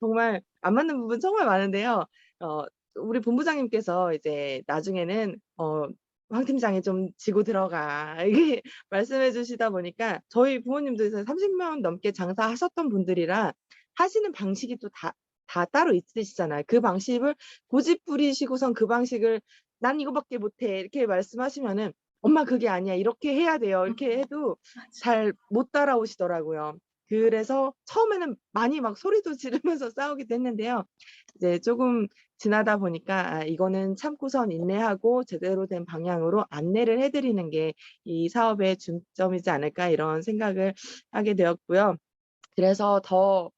정말 안 맞는 부분 정말 많은데요. 어 우리 본부장님께서 이제 나중에는 "황 팀장이 좀 지고 들어가." 이게 말씀해 주시다 보니까 저희 부모님도 이제 30년 넘게 장사하셨던 분들이라 하시는 방식이 또 다 따로 있으시잖아요. 그 방식을 고집 부리시고선 그 방식을 "난 이거밖에 못해." 이렇게 말씀하시면은 "엄마 그게 아니야. 이렇게 해야 돼요." 이렇게 해도 맞아. 잘 못 따라오시더라고요. 그래서 처음에는 많이 막 소리도 지르면서 싸우기도 했는데요. 이제 쪼금 지나다 보니까 '아 이거는 참고선 인내하고 제대로 된 방향으로 안내를 해 드리는 게 이 사업의 중점이지 않을까.' 이런 생각을 하게 되었고요. 그래서 더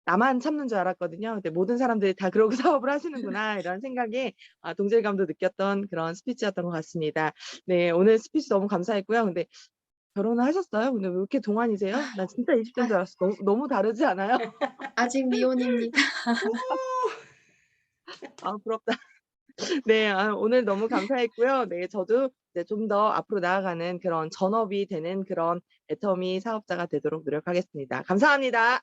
나만 참는 줄 알았거든요. 근데 '모든 사람들이 다 그러고 사업을 하시는구나.' 이런 생각에 동질감도 느꼈던 그런 스피치였던 것 같습니다. 네. 오늘 스피치 너무 감사했고요. 근데 결혼을 하셨어요? 근데 왜 이렇게 동안이세요? 난 진짜 20 대인 아, 줄 알았어. 너무 다르지 않아요? 아직 미혼입니다. 아 부럽다. 네. 오늘 너무 감사했고요. 네. 저도 이제 좀 더 앞으로 나아가는 그런 전업이 되는 그런 애터미 사업자가 되도록 노력하겠습니다. 감사합니다.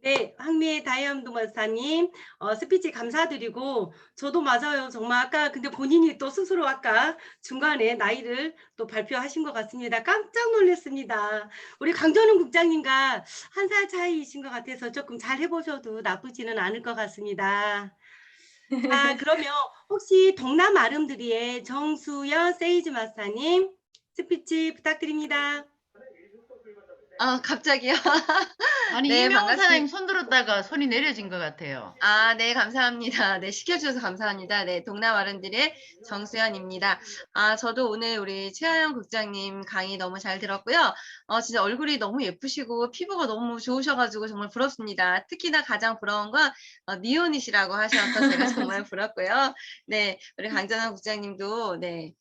네, 황미애 다이아몬드 마스터님 스피치 감사드리고 저도 맞아요. 정말 아까 근데 본인이 또 스스로 아까 중간에 나이를 또 발표하신 것 같습니다. 깜짝 놀랐습니다. 우리 강전훈 국장님과 한 살 차이이신 것 같아서 조금 잘 해보셔도 나쁘지는 않을 것 같습니다. 자, 그러면 혹시 동남 아름드리의 정수연 세이즈 마스터님 스피치 부탁드립니다. 아, 갑자기요? 아니 네, 이명호 사장님 반갑습니다. 손 들었다가 손이 내려진 것 같아요. 아, 네, 감사합니다. 네, 시켜주셔서 감사합니다. 네, 동남 아름드리의 정수연입니다. 아, 저도 오늘 우리 최하영 국장님 강의 너무 잘 들었고요. 진짜 얼굴이 너무 예쁘시고 피부가 너무 좋으셔가지고 정말 부럽습니다. 특히나 가장 부러운 건 미혼이시라고 하셔서 제가 정말 부럽고요. 네, 우리 강전환 국장님도 네.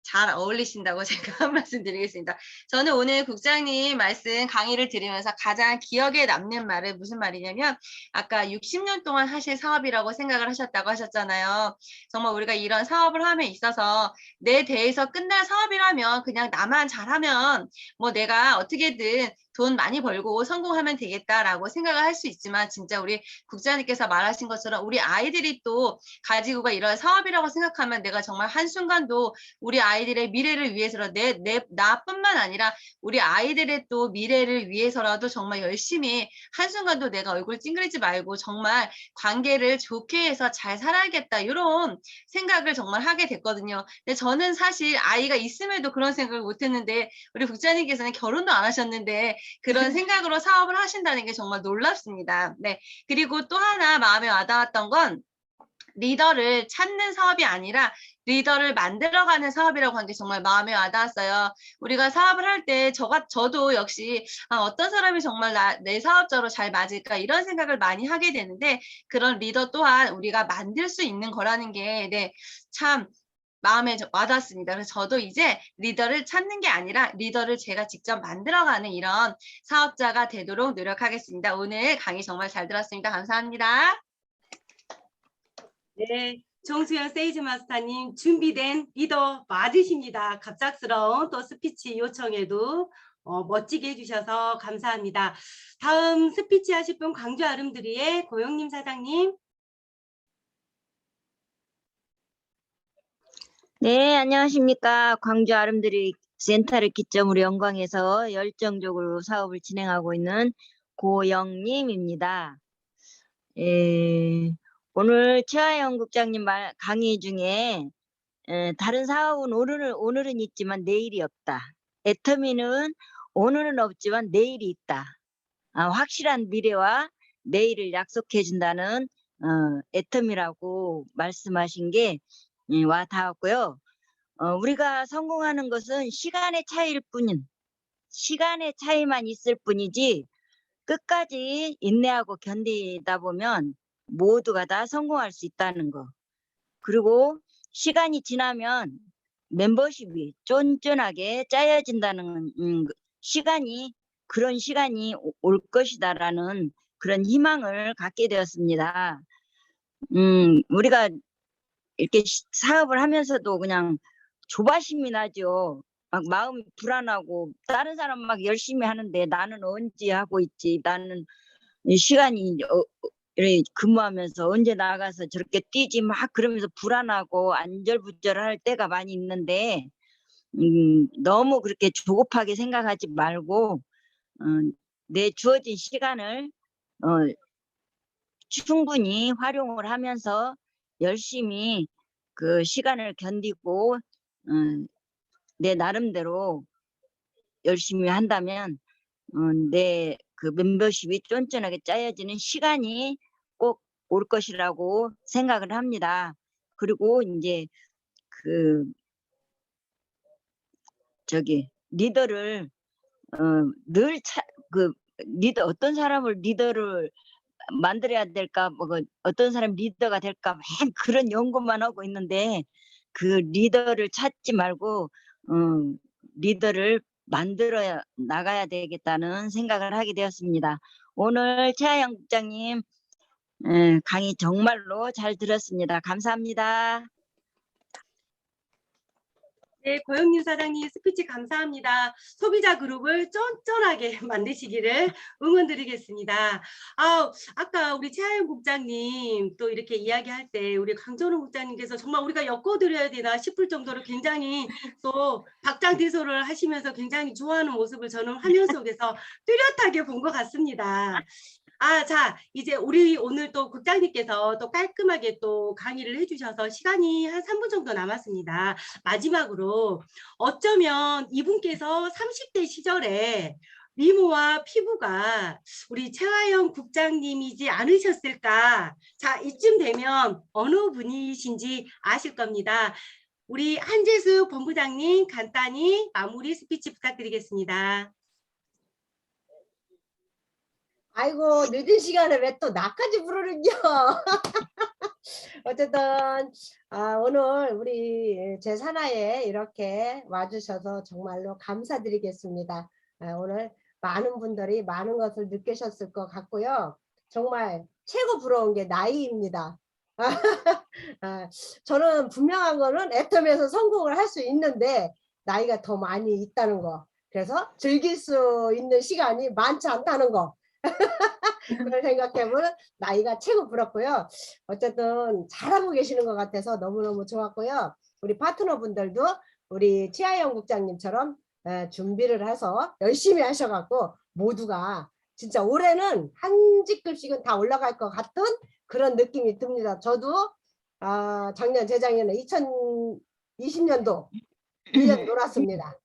잘 어울리신다고 제가 한 말씀 드리겠습니다. 저는 오늘 국장님 말씀 강의를 들으면서 가장 기억에 남는 말은 무슨 말이냐면 아까 60년 동안 하실 사업이라고 생각을 하셨다고 하셨잖아요. 정말 우리가 이런 사업을 함에 있어서 내 대에서 끝날 사업이라면 그냥 나만 잘하면 뭐 내가 어떻게든 돈 많이 벌고 성공하면 되겠다라고 생각을 할 수 있지만 진짜 우리 국장님께서 말하신 것처럼 우리 아이들이 또 가지고가 이런 사업이라고 생각하면 내가 정말 한순간도 우리 아이들의 미래를 위해서라 나뿐만 아니라 우리 아이들의 또 미래를 위해서라도 정말 열심히 한순간도 내가 얼굴 찡그리지 말고 정말 관계를 좋게 해서 잘 살아야겠다 이런 생각을 정말 하게 됐거든요. 근데 저는 사실 아이가 있음에도 그런 생각을 못했는데 우리 국장님께서는 결혼도 안 하셨는데 그런 생각으로 사업을 하신다는 게 정말 놀랍습니다. 네. 그리고 또 하나 마음에 와닿았던 건 리더를 찾는 사업이 아니라 리더를 만들어가는 사업이라고 한 게 정말 마음에 와닿았어요. 우리가 사업을 할 때 저도 역시 어떤 사람이 정말 내 사업자로 잘 맞을까 이런 생각을 많이 하게 되는데 그런 리더 또한 우리가 만들 수 있는 거라는 게 네, 참 마음에 와닿습니다. 그래서 저도 이제 리더를 찾는 게 아니라 리더를 제가 직접 만들어가는 이런 사업자가 되도록 노력하겠습니다. 오늘 강의 정말 잘 들었습니다. 감사합니다. 네, 정수연 세이즈 마스터님 준비된 리더 맞으십니다. 갑작스러운 또 스피치 요청에도 멋지게 해주셔서 감사합니다. 다음 스피치 하실 분 광주 아름드리의 고영님 사장님. 네, 안녕하십니까. 광주 아름드리 센터를 기점으로 영광에서 열정적으로 사업을 진행하고 있는 고영림입니다. 오늘 최하영 국장님 강의 중에 다른 사업은 오늘은 있지만 내일이 없다. 애터미는 오늘은 없지만 내일이 있다. 확실한 미래와 내일을 약속해 준다는 애터미라고 말씀하신 게 와 닿았고요. 우리가 성공하는 것은 시간의 차이만 있을 뿐이지 끝까지 인내하고 견디다 보면 모두가 다 성공할 수 있다는 거. 그리고 시간이 지나면 멤버십이 쫀쫀하게 짜여진다는 그런 시간이 올 것이다라는 그런 희망을 갖게 되었습니다. 우리가 이렇게 사업을 하면서도 그냥 조바심이 나죠. 막 마음이 불안하고 다른 사람 막 열심히 하는데 나는 언제 하고 있지? 나는 이 시간이 이렇게 근무하면서 언제 나가서 저렇게 뛰지 막 그러면서 불안하고 안절부절할 때가 많이 있는데 너무 그렇게 조급하게 생각하지 말고 내 주어진 시간을 충분히 활용을 하면서 열심히 그 시간을 견디고 내 나름대로 열심히 한다면 내 그 멤버십이 쫀쫀하게 짜여지는 시간이 꼭 올 것이라고 생각을 합니다. 그리고 이제 그 리더를 리더 어떤 사람을 리더를 만들어야 될까, 어떤 사람 리더가 될까, 맨 그런 연구만 하고 있는데 그 리더를 찾지 말고 리더를 만들어 나가야 되겠다는 생각을 하게 되었습니다. 오늘 최하영 국장님 강의 정말로 잘 들었습니다. 감사합니다. 네, 고영림 사장님 스피치 감사합니다. 소비자 그룹을 쫀쫀하게 만드시기를 응원드리겠습니다. 아까 우리 최하영 국장님 또 이렇게 이야기할 때 우리 강전우 국장님께서 정말 우리가 엮어드려야 되나 싶을 정도로 굉장히 또 박장대소를 하시면서 굉장히 좋아하는 모습을 저는 화면 속에서 뚜렷하게 본 것 같습니다. 자, 이제 우리 오늘 또 국장님께서 또 깔끔하게 또 강의를 해주셔서 시간이 한 3분 정도 남았습니다. 마지막으로 어쩌면 이분께서 30대 시절에 미모와 피부가 우리 최하영 국장님이지 않으셨을까? 자, 이쯤 되면 어느 분이신지 아실 겁니다. 우리 한재수 본부장님 간단히 마무리 스피치 부탁드리겠습니다. 아이고, 늦은 시간에 왜 또 나까지 부르는겨. 어쨌든 오늘 우리 제사나에 이렇게 와주셔서 정말로 감사드리겠습니다. 오늘 많은 분들이 많은 것을 느끼셨을 것 같고요. 정말 최고 부러운 게 나이입니다. 저는 분명한 거는 애텀에서 성공을 할 수 있는데 나이가 더 많이 있다는 거. 그래서 즐길 수 있는 시간이 많지 않다는 거. 그걸 생각해보면 나이가 최고 부럽고요. 어쨌든 잘하고 계시는 것 같아서 너무너무 좋았고요. 우리 파트너분들도 우리 최하영 국장님처럼 준비를 해서 열심히 하셔갖고 모두가 진짜 올해는 한 직급씩은 다 올라갈 것 같은 그런 느낌이 듭니다. 저도 작년 재작년에 2020년도 1년 놀았습니다.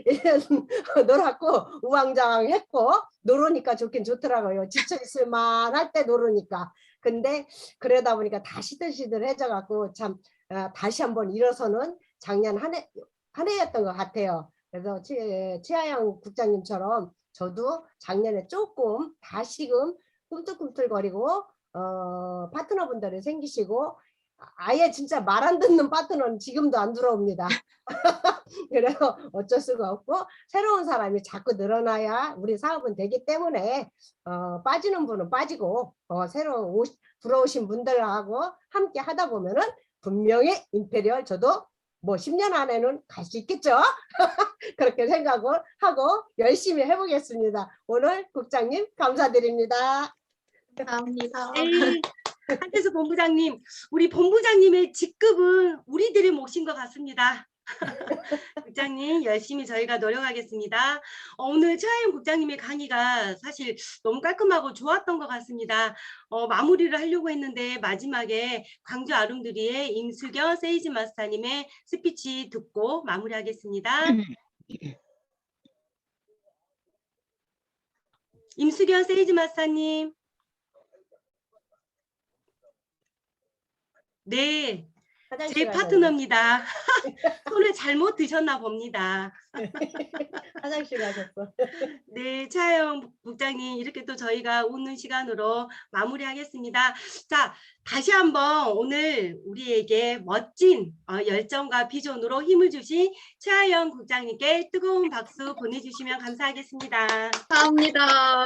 1년 놀았고 우왕좌왕했고 놀으니까 좋긴 좋더라고요. 지쳐있을 만할 때 놀으니까. 근데 그러다 보니까 다 시들시들해져 갖고 참 다시 한번 일어서는 작년 한 해였던 것 같아요. 그래서 최하영 국장님처럼 저도 작년에 조금 다시금 꿈틀꿈틀거리고 파트너분들이 생기시고 아예 진짜 말 안 듣는 파트너는 지금도 안 들어옵니다. 그래서 어쩔 수가 없고 새로운 사람이 자꾸 늘어나야 우리 사업은 되기 때문에 빠지는 분은 빠지고 새로 들어오신 분들하고 함께 하다 보면은 분명히 임페리얼 저도 뭐 10년 안에는 갈 수 있겠죠. 그렇게 생각을 하고 열심히 해보겠습니다. 오늘 국장님 감사드립니다. 감사합니다. 네, 한태수 본부장님, 우리 본부장님의 직급은 우리들의 몫인 것 같습니다. 국장님 열심히 저희가 노력하겠습니다. 오늘 최하영 국장님의 강의가 사실 너무 깔끔하고 좋았던 것 같습니다. 마무리를 하려고 했는데 마지막에 광주 아름드리의 임수경 세이지 마스터님의 스피치 듣고 마무리하겠습니다. 임수경 세이지 마스터님. 네, 화장실 제 가셨네. 파트너입니다. 손을 잘못 드셨나 봅니다. 화장실 가셨어. 네, 차영 국장님 이렇게 또 저희가 웃는 시간으로 마무리하겠습니다. 자, 다시 한번 오늘 우리에게 멋진 열정과 비전으로 힘을 주신 최하영 국장님께 뜨거운 박수 보내주시면 감사하겠습니다. 감사합니다.